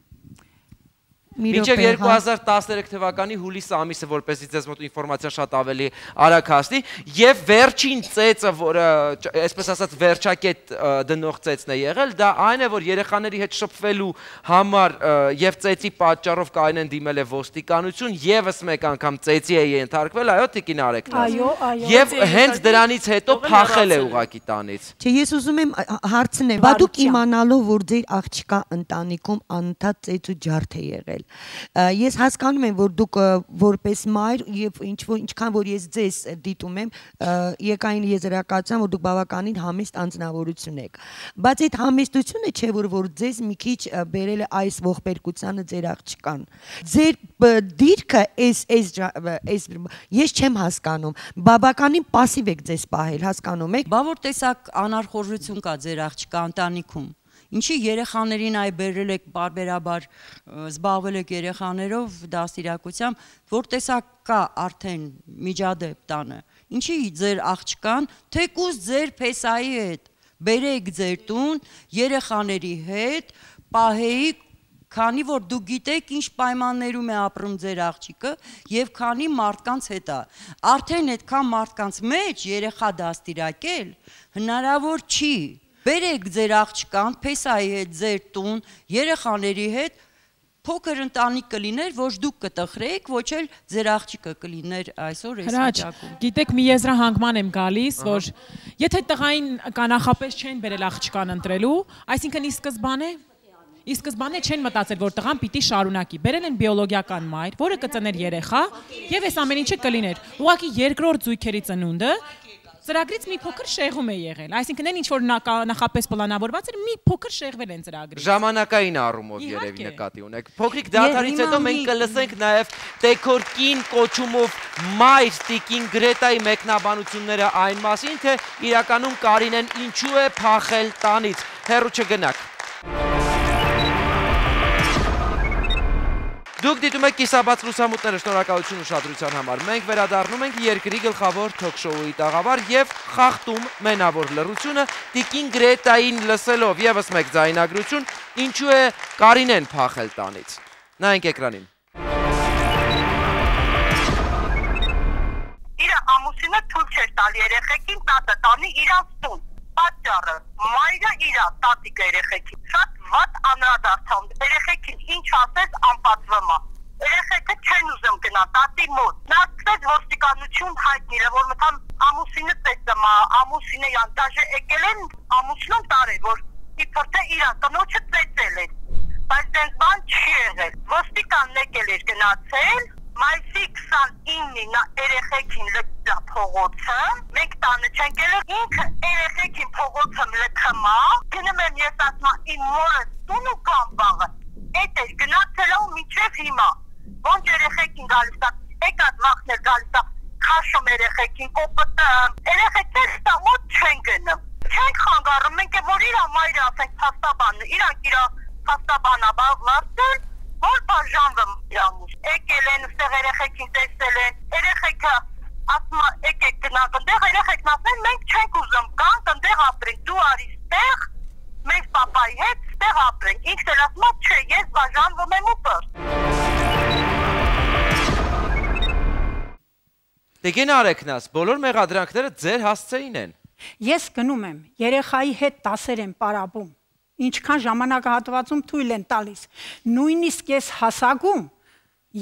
Մինչև 2013 թվականի հուլիս ամիսը, որպեսզի ձեզ մոտ ինֆորմացիա շատ ավելի արագ հասնի, եւ վերջին ծեծը, որը այսպես ասած վերջակետ դնող ծեծն է եղել, դա այն է, որ երեխաների հետ շփվելու համար եւ ծեծի պատճառով Կարինեն դիմել է ոստիկանություն, եւս մեկ անգամ ծեծի է ենթարկվել, այո, տիկին Արեգնազ։ Այո։ Եվ հենց դրանից հետո փախել է ուղակի տանից։ Չէ, ես ուզում եմ հարցնեմ, բա դուք իմանալով, որ ձեր աղջկա ընտանիքում անընդհատ ծեծ ու ջարդ է եղել, Ես հասկանում եմ, որ դուք որպես մայր եւ ինչքան որ ես ձեզ դիտում եմ, եկային եզրակացության, որ դուք բավականին համեստ անձնավորություն եք։ Բայց այդ համեստությունը չէ, որ ձեզ մի քիչ բերել է այս ողբերգությանը ձեր աղջկան։ Ձեր դիրքը ես չեմ հասկանում, բավականին пассив եք ձեզ պահել, հասկանում եք։ Բա որ տեսակ անարխորժություն կա ձեր աղջկա ընտանիքում։ Ինչի երեխաներին այ բերել եք բարբերաբար զբաղվել եք երեխաներով դաստիարակությամբ, որ տեսակ կա արդեն միջադեպ տանը։ Ինչի ձեր աղջկան թեկուզ ձեր փեսայի հետ բերեք ձեր տուն երեխաների հետ, պահեիք, քանի որ դու գիտեք ինչ պայմաններում է ապրում ձեր աղջիկը եւ քանի մարդկանց հետ է։ Արդեն այդքան մարդկանց մեջ երեխա դաստիարակել հնարավոր չի։ Բերեք ձեր աղջկան փեսայի հետ ձեր տուն, երեխաների հետ, փոքր ընտանիք կլիներ, ոչ դուք կտխրեիք, ոչ էլ ձեր աղջիկը կլիներ այսօր այս վիճակում։ Գիտեք, մի եզրահանգման եմ գալիս, որ եթե տղային կանախապես չեն բերել աղջկան ընտրելու, այսինքն ի սկզբանե չեն մտածել, որ տղան պիտի շարունակի։ Բերել են բիոլոգիական մայր, որը կծներ երեխա, եւ այս ամեն ինչը կլիներ։ Ուղղակի երկրորդ զույգերի ծնունդը ծրագրից մի փոքր շեղում է եղել, այսինքն այն ինչ որ նախապես պլանավորված էր, մի փոքր շեղվել են ծրագրից։ Ժամանակային առումով երևի նկատի ունեք։ Փոքրիկ դադարից հետո մենք կլսենք նաև Տեքորկին կոչումով մայր Տիկին Գրետայի մեկնաբանությունները այն մասին, թե իրականում Կարինեն ինչու է փախել տանից։ Հեռու չգնաք։ Դուք դիտում եք կիսաբաց լուսամուտները, շնորհակալություն ուշադրության համար։ Մենք վերադառնում ենք երկրի գլխավոր թոք-շոուի տաղավար եւ խախտում մենավոր լռությունը Տիկին Գրետային լսելով եւս մեկ ձայնագրություն, ինչու է Կարինեն փախել տանից։ Նայենք էկրանին։ Իր ամուսինը թույլ չէր տալի երեխեքին տատը տանի իրանց տուն։ Պատճառը մայրը իր տատիկը երեխեքին շատ վատ անդրադարձան, երեխեքին ինչ ասես անպատվում է։ Երեխեքը չեն ուզում գնա տատի մոտ։ Նա սկսեց ոստիկանություն հայտնել, որ մտան ամուսինը տեսնա, ամուսինը յանտաժը եկել են ամուսնուն տարել, որ իբր թե իր տնոջը ծեծել են։ Բայց դες բան չի եղել։ Ոստիկանն եկել էր գնացել, մայիսի 29-ին նա երեխեքին լքա փողոցը, մենք տանը չենք ելել, ինքը երեխեքին փողոցը լքմա, գնում եմ ես ասում իմ մորը տուն ու կամ վաղը, էդ էր գնացել ու մինչև հիմա, ոնց երեխեքին գալիս է, եկած վաղն էր գալիս է, քաշում երեխեքին, կոպտում, երեխեքներ ստա մոտ չեն գնում, չենք խանգարում, մենք է որ իրա մայրը ասենք փաստաբանն, իրանք իրա փաստաբանաբավ լարդել, որ բաժանվում իրանուս, եկել են, ստեղ երեխեքին տեսել են, երեխեքը ասում է եկեք գնանք ընդեղ, երեխեքն ասեն մենք չենք ուզում գանք ընդեղ ապրենք, դու արի ստեղ, մենք պապայի հետ ստեղ ապրենք, ինքն էլ ասում է չէ, ես բաժանվում եմ ու պրտ։ Տիկին Արեքնաս, բոլոր մեղադրանքները ձեր հասցեին են։ Ես գնում եմ, երեխայի հետ դասեր եմ պարապում, ինչքան ժամանակահատվածում թույլ են տալիս, նույնիսկ ես հասակում,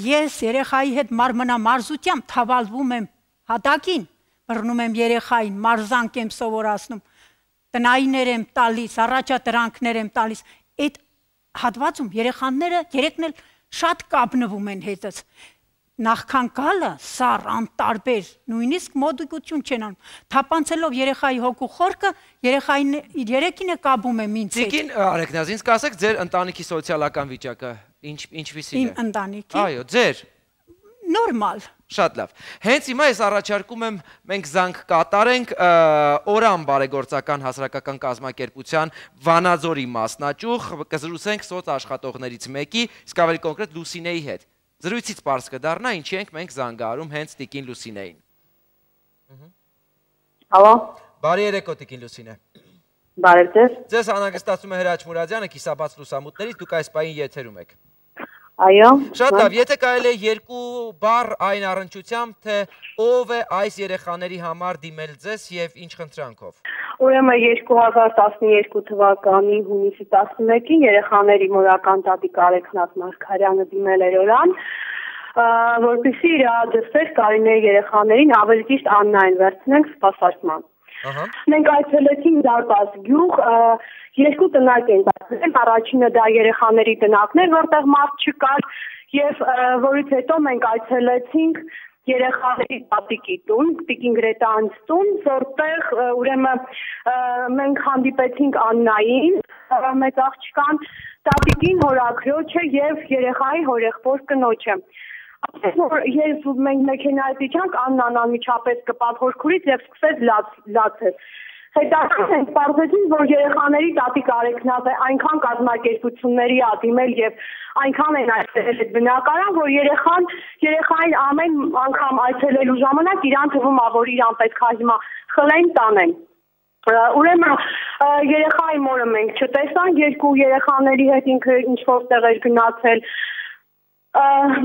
ես երեխայի հետ մարմնամարզությամբ թավալվում եմ հատակին, բռնում եմ երեխային, մարզանք եմ սովորացնում, տնայիներ եմ տալիս, առաջադրանքներ եմ տալիս, այդ հատվածում երեխաները երեքն էլ շատ կապնվում են հետս, նախքան գալը սառ անտարբեր, նույնիսկ մոդիկություն չեն անում, թափանցելով երեխայի հոգու խորքը, երեքին է կապում եմ ինձ հետ։ Տիկին Արեքնաս, ինձ կասեք ձեր ընտանիքի սոցիալական վիճակը ինչպիսին է։ Իմ ընտանիքի։ Այո, ձեր։ Նորմալ։ Շատ լավ։ Հենց հիմա ես առաջարկում եմ մենք զանգ կատարենք Օրան բարեգործական հասարակական կազմակերպության Վանաձորի մասնաճյուղ, կզրուցենք սոցաշխատողներից մեկի, իսկ ավելի կոնկրետ Լուսինեի հետ։ Զրույցից պարզ կդառնա, ինչի ենք մենք զանգահարում հենց Տիկին Լուսինեին։ Ալո։ Բարի երեկո Տիկին Լուսինե։ Բարև ձեզ։ Ձեզ անհանգստացում է Հրաչ Մուրադյանը կիսաբաց լուսամուտներից, դուք այս պահին եթերում եք։ Այո։ Շատ լավ, եթե կարելի է երկու բառ այն առնչությամբ, թե ով է այս երեխաների համար դիմել ձեզ եւ ինչ խնդրանքով։ Ուրեմն 2012 թվականի հունիսի 11-ին երեխաների մորական տատիկ Արեքնաս Մարգարյանը դիմել էր Օրան, որպեսզի իրադարձեր Կարինեի երեխաներին ավելի ճիշտ Աննային վերցնենք սպասարկման։ Մենք այցելեցինք Դարպաս գյուղ, երկու տնակ են այցելել, առաջինը դա երեխաների տնակն էր, որտեղ մարդ չկար, եւ որից հետո մենք այցելեցինք երեխաների տատիկի տուն, Տիկին Գրետանց տուն, որտեղ ուրեմն մենք հանդիպեցինք Աննային, մեծ աղջկան, տատիկին, հորաքրոջը եւ երեխայի հորեղբոր կնոջը։ Ես մենք մեքենայից իջանք, Աննան անմիջապես կպավ հորքուրից եւ սկսեց լացել։ Հետաքրքիր պարզեցին, որ երեխաների տատիկ Արեգնազը այնքան կազմակերպությունների ա դիմել եւ այնքան են այցելել այդ բնակարան, որ երեխային ամեն անգամ այցելելու ժամանակ իրան թվում ա, որ իրան պետք է հիմա խլեն տանեն։ Ուրեմն երեխայի մորը մենք չտեսանք, երկու երեխաների հետ ինքը ինչ-որ տեղ էր գնացել։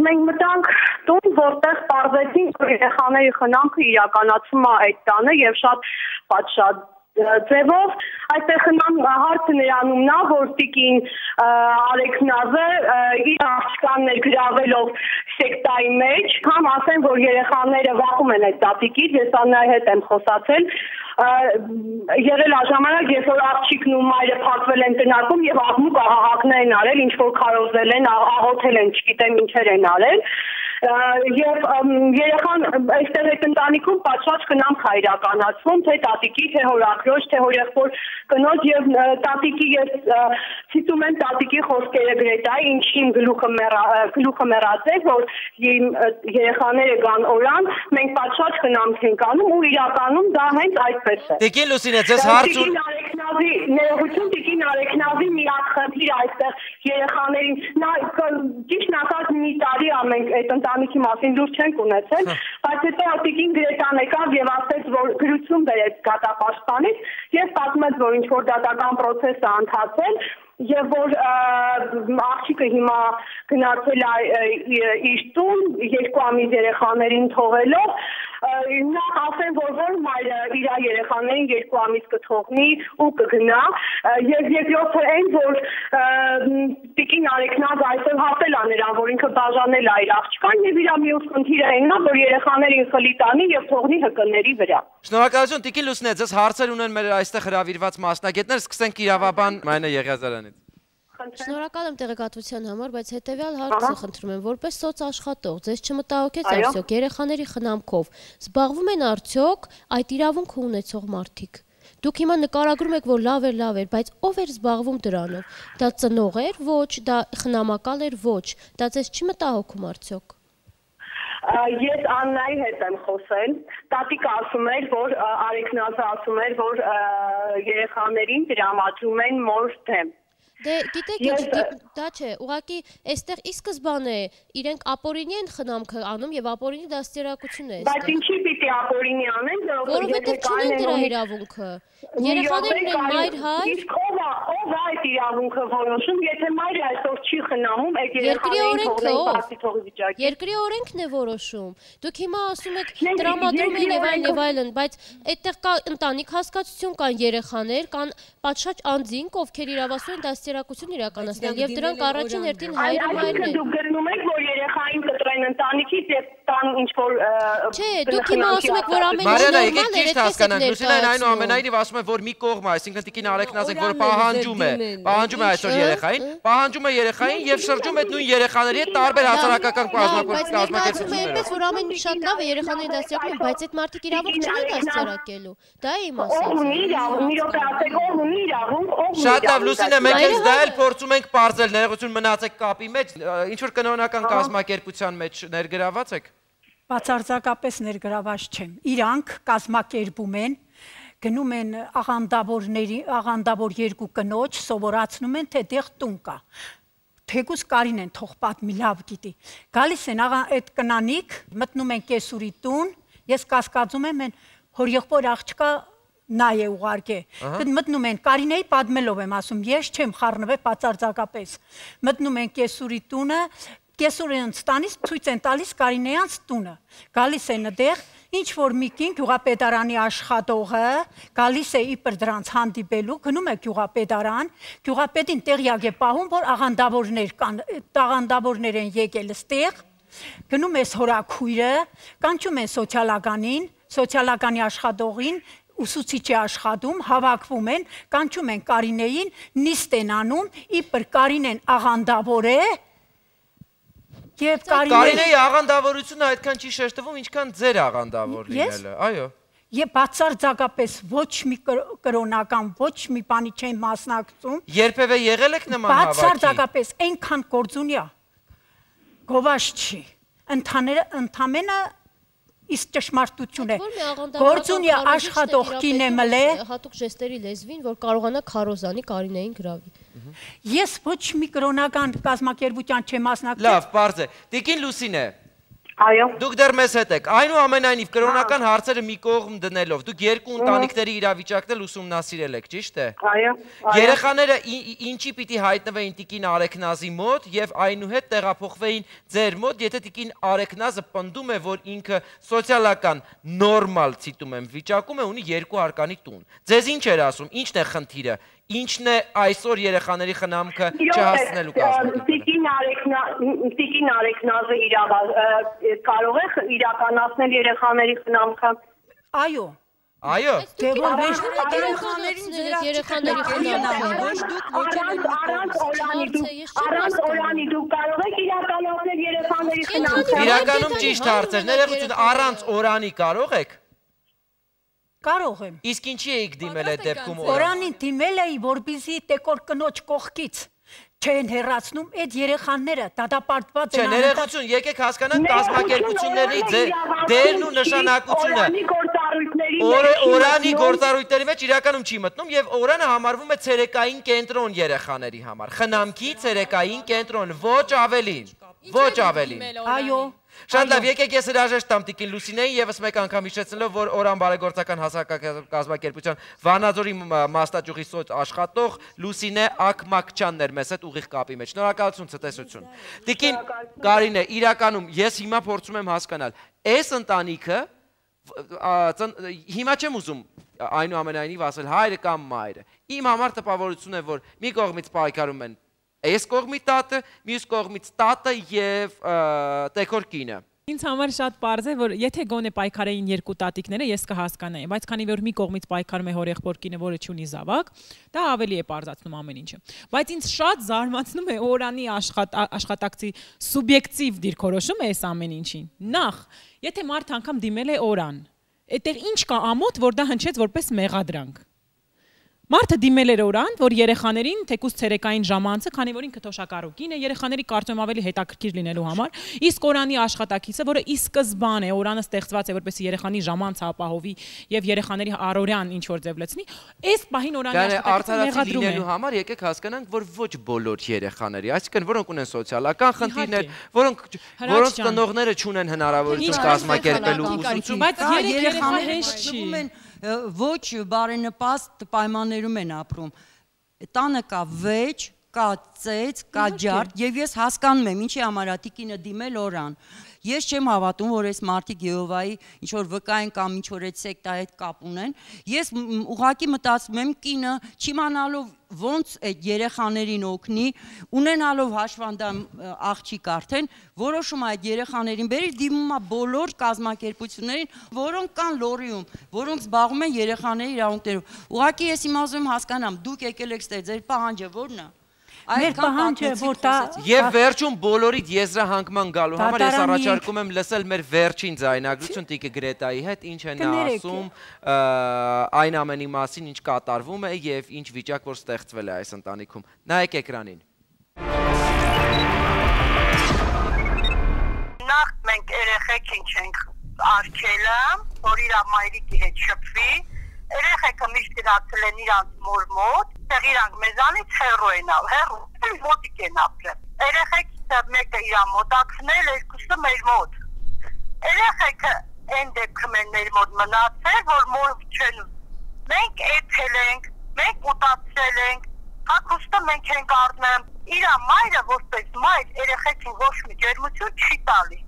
Մենք մտանք տուն, որտեղ պարզեցինք, որ երեխաների խնամքը իրականացում է այդ տանը եւ շատ պատշաճ ձևով այստեղ հարցը նրանումն է, որ Տիկին Արեգնազը իր աղջկան ներգրավելով սեկտայի մեջ, կամ ասեն, որ երեխաները վախում են այդ տատիկից, ես Աննայի հետ եմ խոսացել, եղել է ժամանակ, երբ որ աղջիկն ու մայրը փակվել են տնակում եւ աղմուկ աղաղակներ են արել, ինչ որ քարոզել են, աղոթել են, չգիտեմ ինչեր են արել, եւ երեխան այստեղ այդ ընտանիքում պատշաճ կնամք է իրականացվում, թե տատիկի, թե հորաքրոջ, թե հորեղբոր կնոջ եւ տատիկի ես ցիտում եմ տատիկի խոսքերը Գրետայի, ինչի իմ գլուխը մեռած է, որ երեխաները գան օրան, մենք պատշաճ կնամք ենք անում ու իրականում դա հենց այդպես է։ Տիկին Լուսինե, ձեզ հարցում ներողություն Տիկին Արեգնազի մի հատ խնդիր այստեղ երեխաներին, նա ճիշտ ասած մի տարի ա մենք այդ ընտանիքի մասին լուր չենք ունեցել, բայց հետո Տիկին Գրետան եկավ եւ ասեց, որ գրություն բերեց դատապաշտպանից եւ պատմեց, որ ինչ որ դատական process է ընթացել եւ որ աղջիկը հիմա գնացել է իր տուն երկու ամիս երեխաներին թողելով նա ասեն, որ մայրը իր երեխաներին երկու ամիս կթողնի ու կգնա եւ երկրորդը այն, որ Տիկին Արեգնազը այսօր հատել է նրան, որ ինքը բաժանել է իր աղջկան եւ իր մյուս խնդիրը այն է, որ երեխաներին խլի տանի եւ թողնի ՀԿ-ների վրա։ Շնորհակալություն Տիկին Լուսինե, ձեզ հարցեր ունեն մեր այստեղ հրավիրված մասնագետներ, սկսենք իրավաբան Մանե Եղիազարյանից։ Շնորհակալ եմ տեղեկատվության համար, բայց հետեւյալ հարցը խնդրում եմ, որպես սոցաշխատող, ձեզ չմտահոգեց արդյոք երեխաների խնամքով զբաղվում են արդյոք այդ իրավունքը ունեցող մարդիկ։ Դուք հիմա նկարագրում եք, որ լավ էր, բայց ով էր զբաղվում դրանով։ Դա ծնող էր, ոչ, դա խնամակալ էր, ոչ։ Դա ձեզ չի մտահոգում արդյոք։ Ես Աննայի հետ եմ խոսել, տատիկը ասում էր, որ Արեգնազը ասում էր, որ երեխաներին տրամադրում են մոր դեմ։ Դե գիտեք, դա չէ, ուղղակի այստեղ ի սկզբանե իրենք ապօրինի են խնամքը անում եւ ապօրինի դաստիարակություն է այստեղ։ Բայց ինչի պիտի ապօրինի անեն, որովհետեւ չունեն դրա իրավունքը։ Երեխաներն են մայր-հայր։ Իսկ ով է այդ իրավունքը որոշում, եթե մայրը այսօր չի խնամում, այդ երեխաներին թողնեն բացի թողի վիճակի։ Երկրի օրենքն է որոշում։ Դուք հիմա ասում եք տրամադրում են եւ այլն, բայց այդտեղ կա ընտանիք հասկացություն, կան երեխաներ, կան պատշաճ անձինք, ովքեր իրավասու են դաստիարակություն իրականացնել եւ դրանք առաջին հերթին հայրը մայրն են։ Դուք գտնում եք, որ երեխային կտրեն ընտանիքից եւ տան ինչ որ Չէ, դուք հիմա ասում եք, որ ամեն ինչ նորմալ է, եկեք հասկանանք, Լուսինեն այնուամենայնիվ ասում է, որ մի կողմ է, այսինքն Տիկին Արեգնազը, որ պահանջում է այսօր երեխային, պահանջում է երեխային եւ շրջում այդ նույն երեխաների հետ տարբեր հասարակական կազմակերպություններով։ Այնպես որ ամեն ինչ շատ լավ է, երեխաների դաստիարակում, բայց այդ մարդիկ իրավունք չունեն դաստիարակելու։ Դա է իմ ասածը։ Շատ լավ, Լուսինե, մենք էլ դա էլ փորձում ենք բարձել, ներողություն մնացեք կապի մեջ, ինչ որ կենոնական կազմակերպության մեջ ներգրաված եք։ Բացարձակապես ներգրաված չեմ։ Իրանք կազմակերպում են, գնում են աղանդավոր երկու կնոջ, սովորացնում են, թե դեղ տուն կա։ Թեկուզ Կարին են թող պատմի, լավ գիտի։ Գալիս են այդ կնանիկ, մտնում են կեսուրի տուն, ես կասկածում եմ հորեղբոր աղջկա նա է ուղարկե։ Մտնում են Կարինեի պատմելով եմ ասում, ես չեմ խառնվել բացարձակապես։ Մտնում են կեսուրի տունը, կեսուրյանց տանից ցույց են տալիս Կարինեյանց տունը։ Գալիս են այդտեղ, ինչ որ մի կին գյուղապետարանի աշխատողը, գալիս է իբր դրանց հանդիպելու, գնում է գյուղապետարան, գյուղապետին տեղյակ է պահում, որ աղանդավորներ կան, աղանդավորներ են եկել այստեղ, գնում է հորաքույրը, կանչում են սոցիալականին, սոցիալականի աշխատողին, ուսուցիչ է աշխատում, հավաքվում են, կանչում են Կարինեին, նիստ են անում, իբր Կարինեն աղանդավոր է, եւ Կարինեի աղանդավորությունը այդքան չի շեշտվում, ինչքան ձեր աղանդավոր լինելը, այո։ Եվ բացարձակապես ոչ մի կրոնական, ոչ մի բանի չեն մասնակցում։ Երբևէ եղել եք նման հավաքի։ Բացարձակապես այնքան գործունյա գովաշ չի։ Ընդամենը իսկ ճշմարտություն է։ Գործունյա աշխատող կինեմը է հատուկ ժեստերի լեզվին, որ կարողանա քարոզանի Կարինեին գրավի։ Ես ոչ մի կրոնական կազմակերպության չեմ մասնակցել։ Լավ, պարզ է։ Տիկին Լուսինե։ Այո։ Դուք դեռ մեզ հետ եք։ Այնուամենայնիվ կրոնական հարցերը մի կողմ դնելով, դուք երկու ընտանիքների իրավիճակն էլ ուսումնասիրել եք, ճիշտ է։ Այո։ Երեխաները ինչի պիտի հայտնվեին տիկին Արեքնազի մոտ եւ այնուհետ տեղափոխվեին ձեր մոտ, եթե տիկին Արեքնազը պնդում է, որ ինքը սոցիալական նորմալ ցիտում եմ վիճակում է, ունի երկու հարկանի տուն։ Ձեզ ինչ էր ասում, ինչն է խնդիրը։ Ինչն է այսօր երեխաների խնամքը չհասցնելու կազմակերպել։ Տիկին Արեքնազը կարող է իրականացնել երեխաների խնամքը։ Այո։ Այո։ Երեխաների խնամքը ոչ դուք ոչ առանց Օրանի դուք կարող եք իրականացնել երեխաների խնամքը։ Իրականում ճիշտ հարցեր, ներողություն, առանց Օրանի կարող եք։ Կարող եմ։ Իսկ ինչի էիք դիմել այդ դեպքում Օրանին դիմել էի, որպեսզի տեկոր կնոջ կողքից չեն հեռացնում այդ երեխաները, դատապարտված են։ Չէ, ներողություն, եկեք հասկանանք կազմակերպությունների դերն ու նշանակությունը։ Օրանի գործառույթների մեջ իրականում չի մտնում եւ Օրանը համարվում է ցերեկային կենտրոն երեխաների համար։ Խնամքի ցերեկային կենտրոն, ոչ ավելին։ Ոչ ավելին։ Այո։ Շատ լավ, եկեք ես հրաժեշտ տամ տիկին Լուսինեին եւս մեկ անգամ հիշեցնելով, որ Օրան բարեգործական հասարակակազմակերպության Վանաձորի մաստաճյուղի սոց աշխատող Լուսինե Ակմակչյանն էր մեզ հետ ուղիղ կապի մեջ։ Շնորհակալություն, ցտեսություն։ Տիկին Կարինե, իրականում ես հիմա փորձում եմ հասկանալ, այս ընտանիքը հիմա չեմ ուզում այնուամենայնիվ ասել հայրը կամ մայրը։ Իմ համար տպավորություն է, որ մի կողմից պայքարում են այս կողմի տատը, մյուս կողմից տատը եւ տեկոր կինը։ Ինձ համար շատ պարզ է, որ եթե գոնե պայքարեին երկու տատիկները, ես կհասկանայի, բայց քանի որ մի կողմից պայքարում է հորեղբոր կինը, որը չունի զավակ, դա ավելի է պարզացնում ամեն ինչը։ Բայց ինձ շատ զարմացնում է Օրանի աշխատակցի սուբյեկտիվ դիրքորոշումը այս ամեն ինչին։ Նախ, եթե մարդ անգամ դիմել է Օրան, այդ ինչ կա ամոթ, որ դա հնչեց որպես մեղադրանք։ Մարդը դիմել էր Օրան, որ երեխաներին թեկուզ ցերեկային ժամանցը, քանի որ ինքը թոշակառուկին է, երեխաների կարծում ավելի հետաքրքիր լինելու համար, իսկ Օրանի աշխատակիցը, որը ի սկզբան է, Օրանը ստեղծված է, որպեսզի երեխանի ժամանցը ապահովի եւ երեխաների առօրյան ինչ որ ձև լցնի, այս պահին Օրանի աշխատակիցը լինելու համար եկեք հասկանանք, որ ոչ բոլոր երեխաների, այսինքն որոնք ունեն սոցիալական խնդիրներ, որոնց ծնողները չունեն հնարավորություն կազմակերպելու ուսուցում, բայց երեխաները հենց չի ոչ բարենպաստ պայմաններում են ապրում։ Տանը կա վեճ, կա ծեծ, կա ջարդ եւ ես հասկանում եմ ինչի համար տիկինը դիմել Օրան։ Ես չեմ հավատում, որ այս մարդիկ Եհովայի ինչ որ վկային կամ ինչ որ այդ սեկտայի հետ կապ ունեն։ Ես ուղղակի մտածում եմ կինը չիմանալով ոնց այդ երեխաներին օգնի, ունենալով հաշվանդամ աղջիկ արդեն, որոշում այդ երեխաներին բերի դիմում է բոլոր կազմակերպություններին, որոնք կան Լորիում, որոնք զբաղվում են երեխաների իրավունքներով։ Ուղղակի ես իմացում եմ հասկանամ, դուք եկել եք ստեղ, ձեր պահանջը ո՞րն է։ Մեր պահանջը որ դա Եվ վերջում բոլորիդ եզրահանգման գալու համար ես առաջարկում եմ լսել մեր վերջին ձայնագրություն Տիկը Գրետայի հետ, ինչ է նա ասում այն ամենի մասին, ինչ կատարվում է եւ ինչ վիճակ որ ստեղծվել է այս ընտանիքում։ Նայեք էկրանին։ Նախ մենք երեխեքին չենք արգելը, որ իր մայրիկի հետ շփվի։ Երեխեքը միշտ գնացել են իրանց մոր մոտ, տեղ իրանք մեզանից հեռու են հեռու մոտիկ են ապրել։ Երեխեքը մեկը իր մոտակցնել, երկուսը մեր մոտ։ Երեխեքը այն դեպքում են մեր մոտ մնացել, որ մոր չեն։ Մենք էփել ենք, մենք ուտացել ենք, հագուստը մենք ենք առնում։ Իր մայրը որպես մայր երեխեքին ոչ մի ջերմություն չի տալի։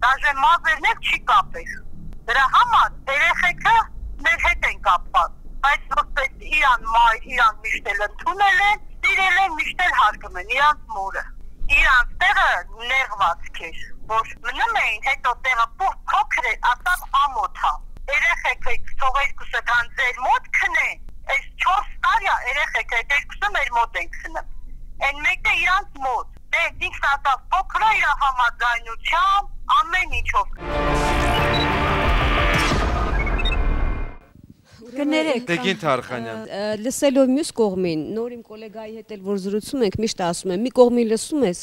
Դաժե մազերն էլ չի կապել։ Դրա համար երեխեքը մեր հետ են կապված, բայց որպես իրան մայր, իրան միշտ էլ ընդունել են, սիրել են, միշտ էլ հարգում են իրանց մորը։ Իրանց տեղը նեղվածք էր, որ մնում էին, հետո տեղը փոքր էր, ասավ ամոթա։ երեխեքը թող երկուսը կան ձեր մոտ քնեն։ Այս 4 տարի երեխեքը երկուսը մեր մոտ են քնում։ Այն մեկը իրանց մոտ։ Դե ինքն ասած փոքրը իր համաձայնությամբ ամեն ինչով։ Կներեք։ Տեգին Թարխանյան։ Լսելով մյուս կողմին, նոր իմ գոլեգայի հետ էլ որ զրուցում ենք, միշտ ասում եմ, մի կողմին լսում ես,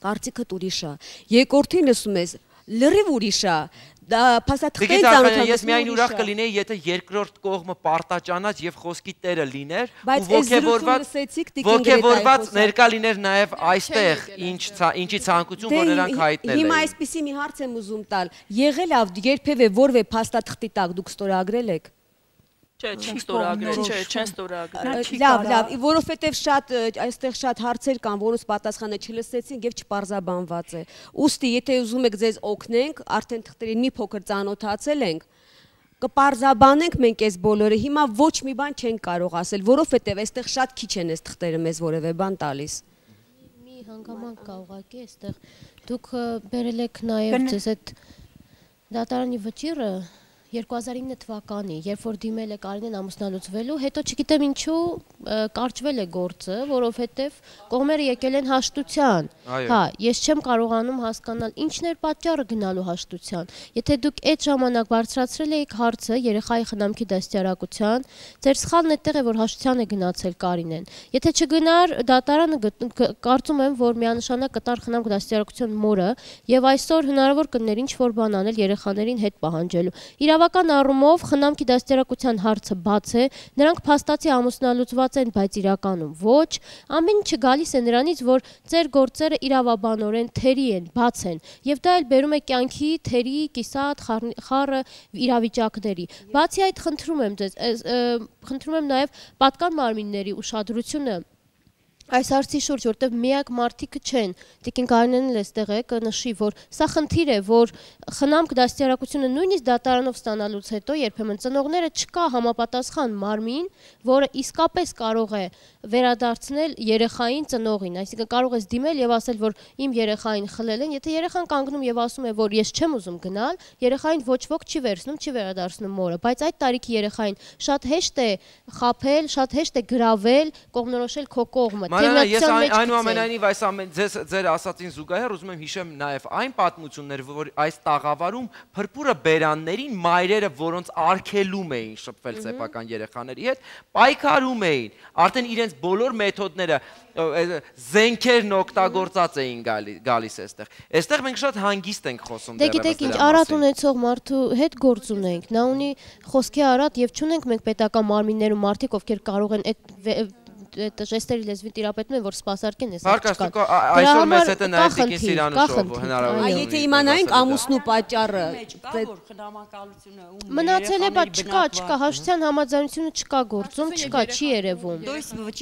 կարծիքդ ուրիշ է, երկրորդին լսում ես, լրիվ ուրիշ է։ Դա փաստաթղթերից ծանոթանում ես միայն ուրախ կլինեի, եթե երկրորդ կողմը պարտաճանաչ եւ խոսքի տերը լիներ, ու ոգևորված ներկա լիներ նաեւ այստեղ, ինչի ցանկություն որ նրանք հայտնել են։ Հիմա այսպեսի մի հարց եմ ուզում տալ, եղել է երբևէ որևէ փաստաթղթի տակ դուք ստորագրել եք։ Չէ, չեն ստորագրել, չեն ստորագրել։ Լավ, որովհետև շատ այստեղ շատ հարցեր կան, որոնց պատասխանը չլսեցինք եւ չպարզաբանված է։ Ուստի, եթե ուզում եք ձեզ օգնենք, արդեն թղթերին մի փոքր ծանոթացել ենք, կպարզաբանենք մենք այս բոլորը։ Հիմա ոչ մի բան չենք կարող ասել, որովհետև այստեղ շատ քիչ են այս թղթերը մեզ որևէ բան տալիս։ Մի հանգամանք կա ուղղակի այստեղ։ Դուք բերել եք նաեւ ձեզ այդ դատարանի վճիռը 2009 թվականի, երբ որ դիմել է Կարինեն ամուսնալուծվելու, հետո չգիտեմ ինչու կարճվել է գործը, որովհետև կողմերը եկել են հաշտության։ Հա, ես չեմ կարողանում հասկանալ ինչն էր պատճառը գնալու հաշտության։ Եթե դուք այդ ժամանակ բարձրացրել եք հարցը երեխայի խնամքի դաստիարակության, ձեր սխալն այդտեղ է, որ հաշտության է գնացել Կարինեն։ Եթե չգնար, դատարանը կարծում եմ, որ միանշանակ կտար խնամք դաստիարակության մորը եւ այսօր հնարավոր կներ ինչ-որ բան անել երեխաներին հետ պահանջելու։ Իրավական առումով խնամքի դաստիարակության հարցը բաց է, նրանք փաստացի ամուսնալուծված են, բայց իրականում ոչ, ամեն ինչը գալիս է նրանից, որ ձեր գործերը իրավաբանորեն թերի են, բաց են, եւ դա էլ բերում է կյանքի թերի, կիսատ, խառը իրավիճակների։ Բացի այդ, խնդրում եմ նաեւ պատկան մարմինների ուշադրությունը այս հարցի շուրջ, որտեղ միակ մարդիկը չեն, Տիկին Կարինենն էլ էստեղ է, կնշի, որ սա խնդիր է, որ խնամք դաստիարակությունը նույնիսկ դատարանով ստանալուց հետո երբեմն ծնողները չկա համապատասխան մարմին, որը իսկապես կարող է վերադարձնել երեխային ծնողին, այսինքն կարող ես դիմել եւ ասել, որ իմ երեխային խլել են, եթե երեխան կանգնում եւ ասում է, որ ես չեմ ուզում գնալ, երեխային ոչ ոք չի վերցնում, չի վերադարձնում մորը, բայց այդ տարիքի երեխային շատ հեշտ է խաբել, շատ հեշտ է գրավել, կողմնորոշել քո կողմը։ Ես այնուամենայնիվ այս ամեն ձեր ասածին զուգահեռ ուզում եմ հիշեմ նաև այն պատմություններ, որ այս տաղավարում փրփուրը բերաններին մայրերը, որոնց արգելում էին շփվել սեփական երեխաների հետ, պայքարում էին, արդեն իրենց բոլոր մեթոդները զենքերն օգտագործած էին գալիս այստեղ։ Այստեղ մենք շատ հանգիստ ենք խոսում դեռ։ Դե գիտեք ինչ, արատ ունեցող մարդու հետ գործ ունենք, նա ունի խոսքի արատ եւ չունենք մենք պետական մարմիններում մարդիկ, ովքեր կարող են այդ ժեստերի լեզվին տիրապետում են, որ սպասարկեն ես աղջկան։ Այսօր մեզ հետ է նաև Տիկին Սիրանուշով հնարավորություն։ Եթե իմանայինք ամուսնու պատճառը, մնացել է, բայց չկա, հաշտության համաձայնությունը չկա գործում, չկա, չի երևում։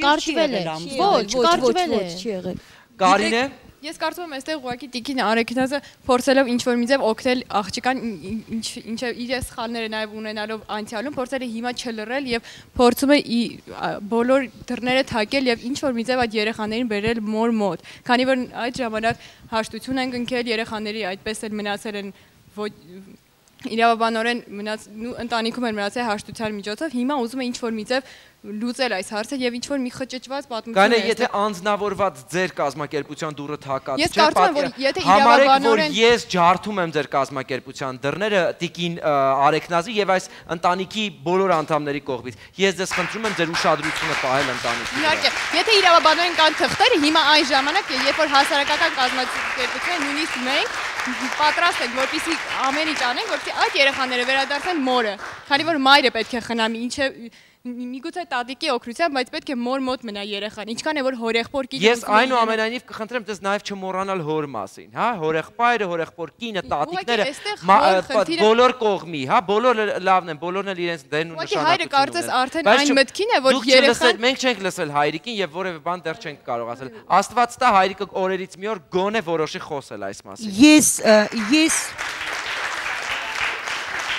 Կարճվել է։ Ոչ, կարճվել է։ Չի եղել։ Կարինե։ Ես կարծում եմ այստեղ ուղղակի Տիկին Արեգինազը փորձելով ինչ-որ մի ձև օգնել աղջկան, ինչը իր սխալները նաև ունենալով անցյալում, փորձել է հիմա չլռել եւ փորձում է բոլոր դռները թակել եւ ինչ-որ մի ձև այդ երեխաներին բերել մոր մոտ։ Քանի որ այդ ժամանակ հաշտություն են կնքել, երեխաների այդպես էլ մնացել են իրավաբանորեն ընտանիքում են մնացել հաշտության միջոցով, հիմա ուզում է ինչ-որ մի ձև լուծել այս հարցը եւ ինչ-որ մի խճճված պատմություն է։ Կանե, եթե անձնավորված ձեր կազմակերպության դուռը թակած չէ, ես կարծում եմ, որ եթե իրավաբանորեն ես ջարդում եմ ձեր կազմակերպության դռները Տիկին Արեգնազի եւ այս ընտանիքի բոլոր անդամների կողմից, ես ձեզ խնդրում եմ ձեր ուշադրությունը պահել ընտանիքի։ Իհարկե, եթե իրավաբանորեն կան թղթերը, հիմա այն ժամանակ, երբ որ հասարակական կազմակերպությունը նույնիսկ մենք պատրաստ ենք, որպեսզի ամեն ինչ անենք, որպեսզի այդ երեխաները վերադարձնեն մորը, քանի որ մայրը պետք է խնամի, ինչը միգուցե տատիկի օգնությամբ, բայց պետք է մոր մոտ մնա երեխան, ինչքան է որ հորեղբոր կինը։ Ես այնուամենայնիվ կխնդրեմ ձեզ նաև չմոռանալ հոր մասին, հա, հորեղբայրը, հորեղբոր կինը, տատիկները, բոլոր կողմի, հա, բոլորը լավն են, բոլորն էլ իրենց դերն ու նշանակությունն հայրը կարծես արդեն այն մտքին է, որ երեխան մենք չենք լսել հայրիկին եւ որևէ բան դեռ չենք կարող ասել։ Աստված տա հայրիկը օրերից մի օր գոնե որոշի խոսել այս մասին։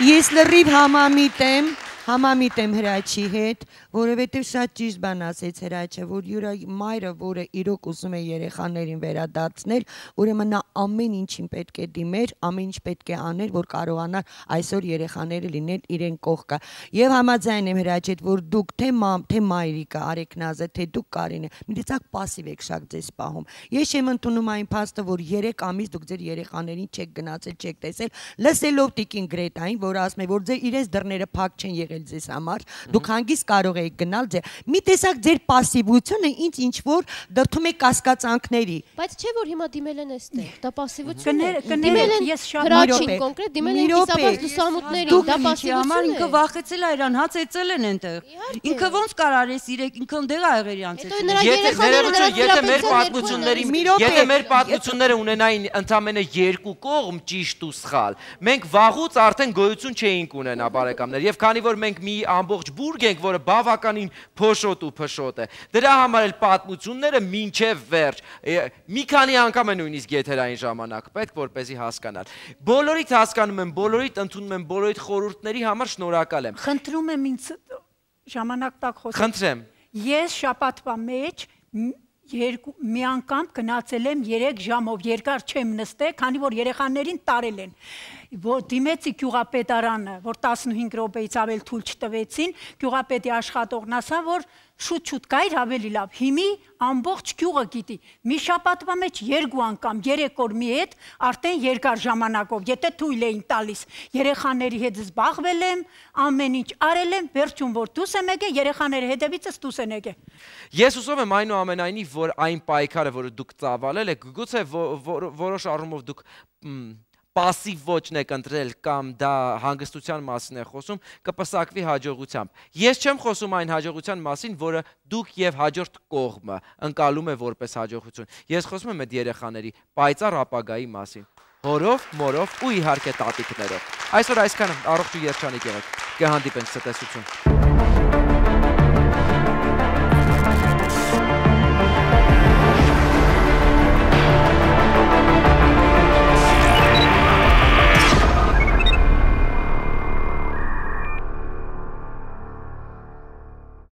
Ես լրիվ համամիտ եմ Համամիտ եմ Հրաչի հետ, որովհետև շատ ճիշտ բան ասեց Հրաչը, որ յուրա մայրը, որը իրոք ուզում է երեխաներին վերադարձնել, ուրեմն նա ամեն ինչին պետք է դիմեր, ամեն ինչ պետք է աներ, որ կարողանար այսօր երեխաները լինել իրեն կողքը։ Եվ համաձայն եմ Հրաչի հետ, որ դուք թե մայրիկը Արեգնազը, թե դուք Կարինը, մի տեսակ пассив եք շատ ձեզ պահում։ Ես չեմ ընդունում այն փաստը, որ 3 ամիս դուք ձեր երեխաներին չեք գնացել, չեք տեսել, լսելով Տիկին Գրետային, որ ասում է, որ ձեր իրենց դռները փակ չեն եղել ձեզ համար, դուք հանգիստ կարող եք գնալ ձեր։ Մի տեսակ ձեր пассивությունը ինձ ինչ որ դրթում է կասկածանքների։ Բայց չէ որ հիմա դիմել են այստեղ, դա пассивություն է։ Դիմել են, ես շատ Հրաչին կոնկրետ դիմել են կիսաբաց լուսամուտներին, դա пассивություն է։ Ինքը վախեցել է իրան, հաց էծել են այնտեղ։ Ինքը ոնց կարար էս իրեք, ինքը ընդեղ ա եղել իրանց հետ։ Եթե մեր պատմությունները ունենային ընդամենը 2 կողմ ճիշտ ու սխալ, մենք վաղուց արդեն գոյություն չէինք ունենա բարեկամներ, եւ քանի որ մենք մի ամբողջ բուրգ ենք, որը բավականին փոշոտ ու փշոտ է, դրա համար էլ պատմությունները մինչև վերջ, մի քանի անգամ է նույնիսկ եթերային ժամանակ պետք, որպեսզի հասկանալ։ Բոլորիդ հասկանում եմ, բոլորիդ ընդունում եմ, բոլորիդ խորհուրդների համար շնորհակալ եմ։ Խնդրում եմ ինձ ժամանակ տակ խոսել։ Խնդրեմ։ Ես շաբաթվա մեջ մի անգամ գնացել եմ 3 ժամով, երկար չեմ նստել, քանի որ երեխաներին տարել են։ Որ դիմեցի գյուղապետարանը, որ 15 րոպեից ավել թույլ չտվեցին, գյուղապետի աշխատողն ասա, որ շուտ գայր ավելի լավ։ Հիմի ամբողջ գյուղը գիտի։ Մի շաբաթվա մեջ 2 անգամ, 3 օր մի հետ, արդեն երկար ժամանակով, եթե թույլ էին տալիս, երեխաների հետ զբաղվել եմ, ամեն ինչ արել եմ, վերջում որ դուս եմ եկել, երեխաները հետևիցս դուս են եկել։ Ես ուզում եմ այնուամենայնիվ, որ այն պայքարը, որը դուք ծավալել եք, գուցե որոշ առումով դուք пассив ոչն եք ընտրել կամ դա հանգստության մասին է խոսում, կպսակվի հաջողությամբ։ Ես չեմ խոսում այն հաջողության մասին, որը դուք եւ հաջորդ կողմը ընկալում է որպես հաջողություն։ Ես խոսում եմ այդ երեխաների պայծառ ապագայի մասին։ Հորով, մորով ու իհարկե տատիկներով։ Այսօր այսքանը, առողջ ու երջանիկ եղեք։ Կհանդիպենք ցտեսություն։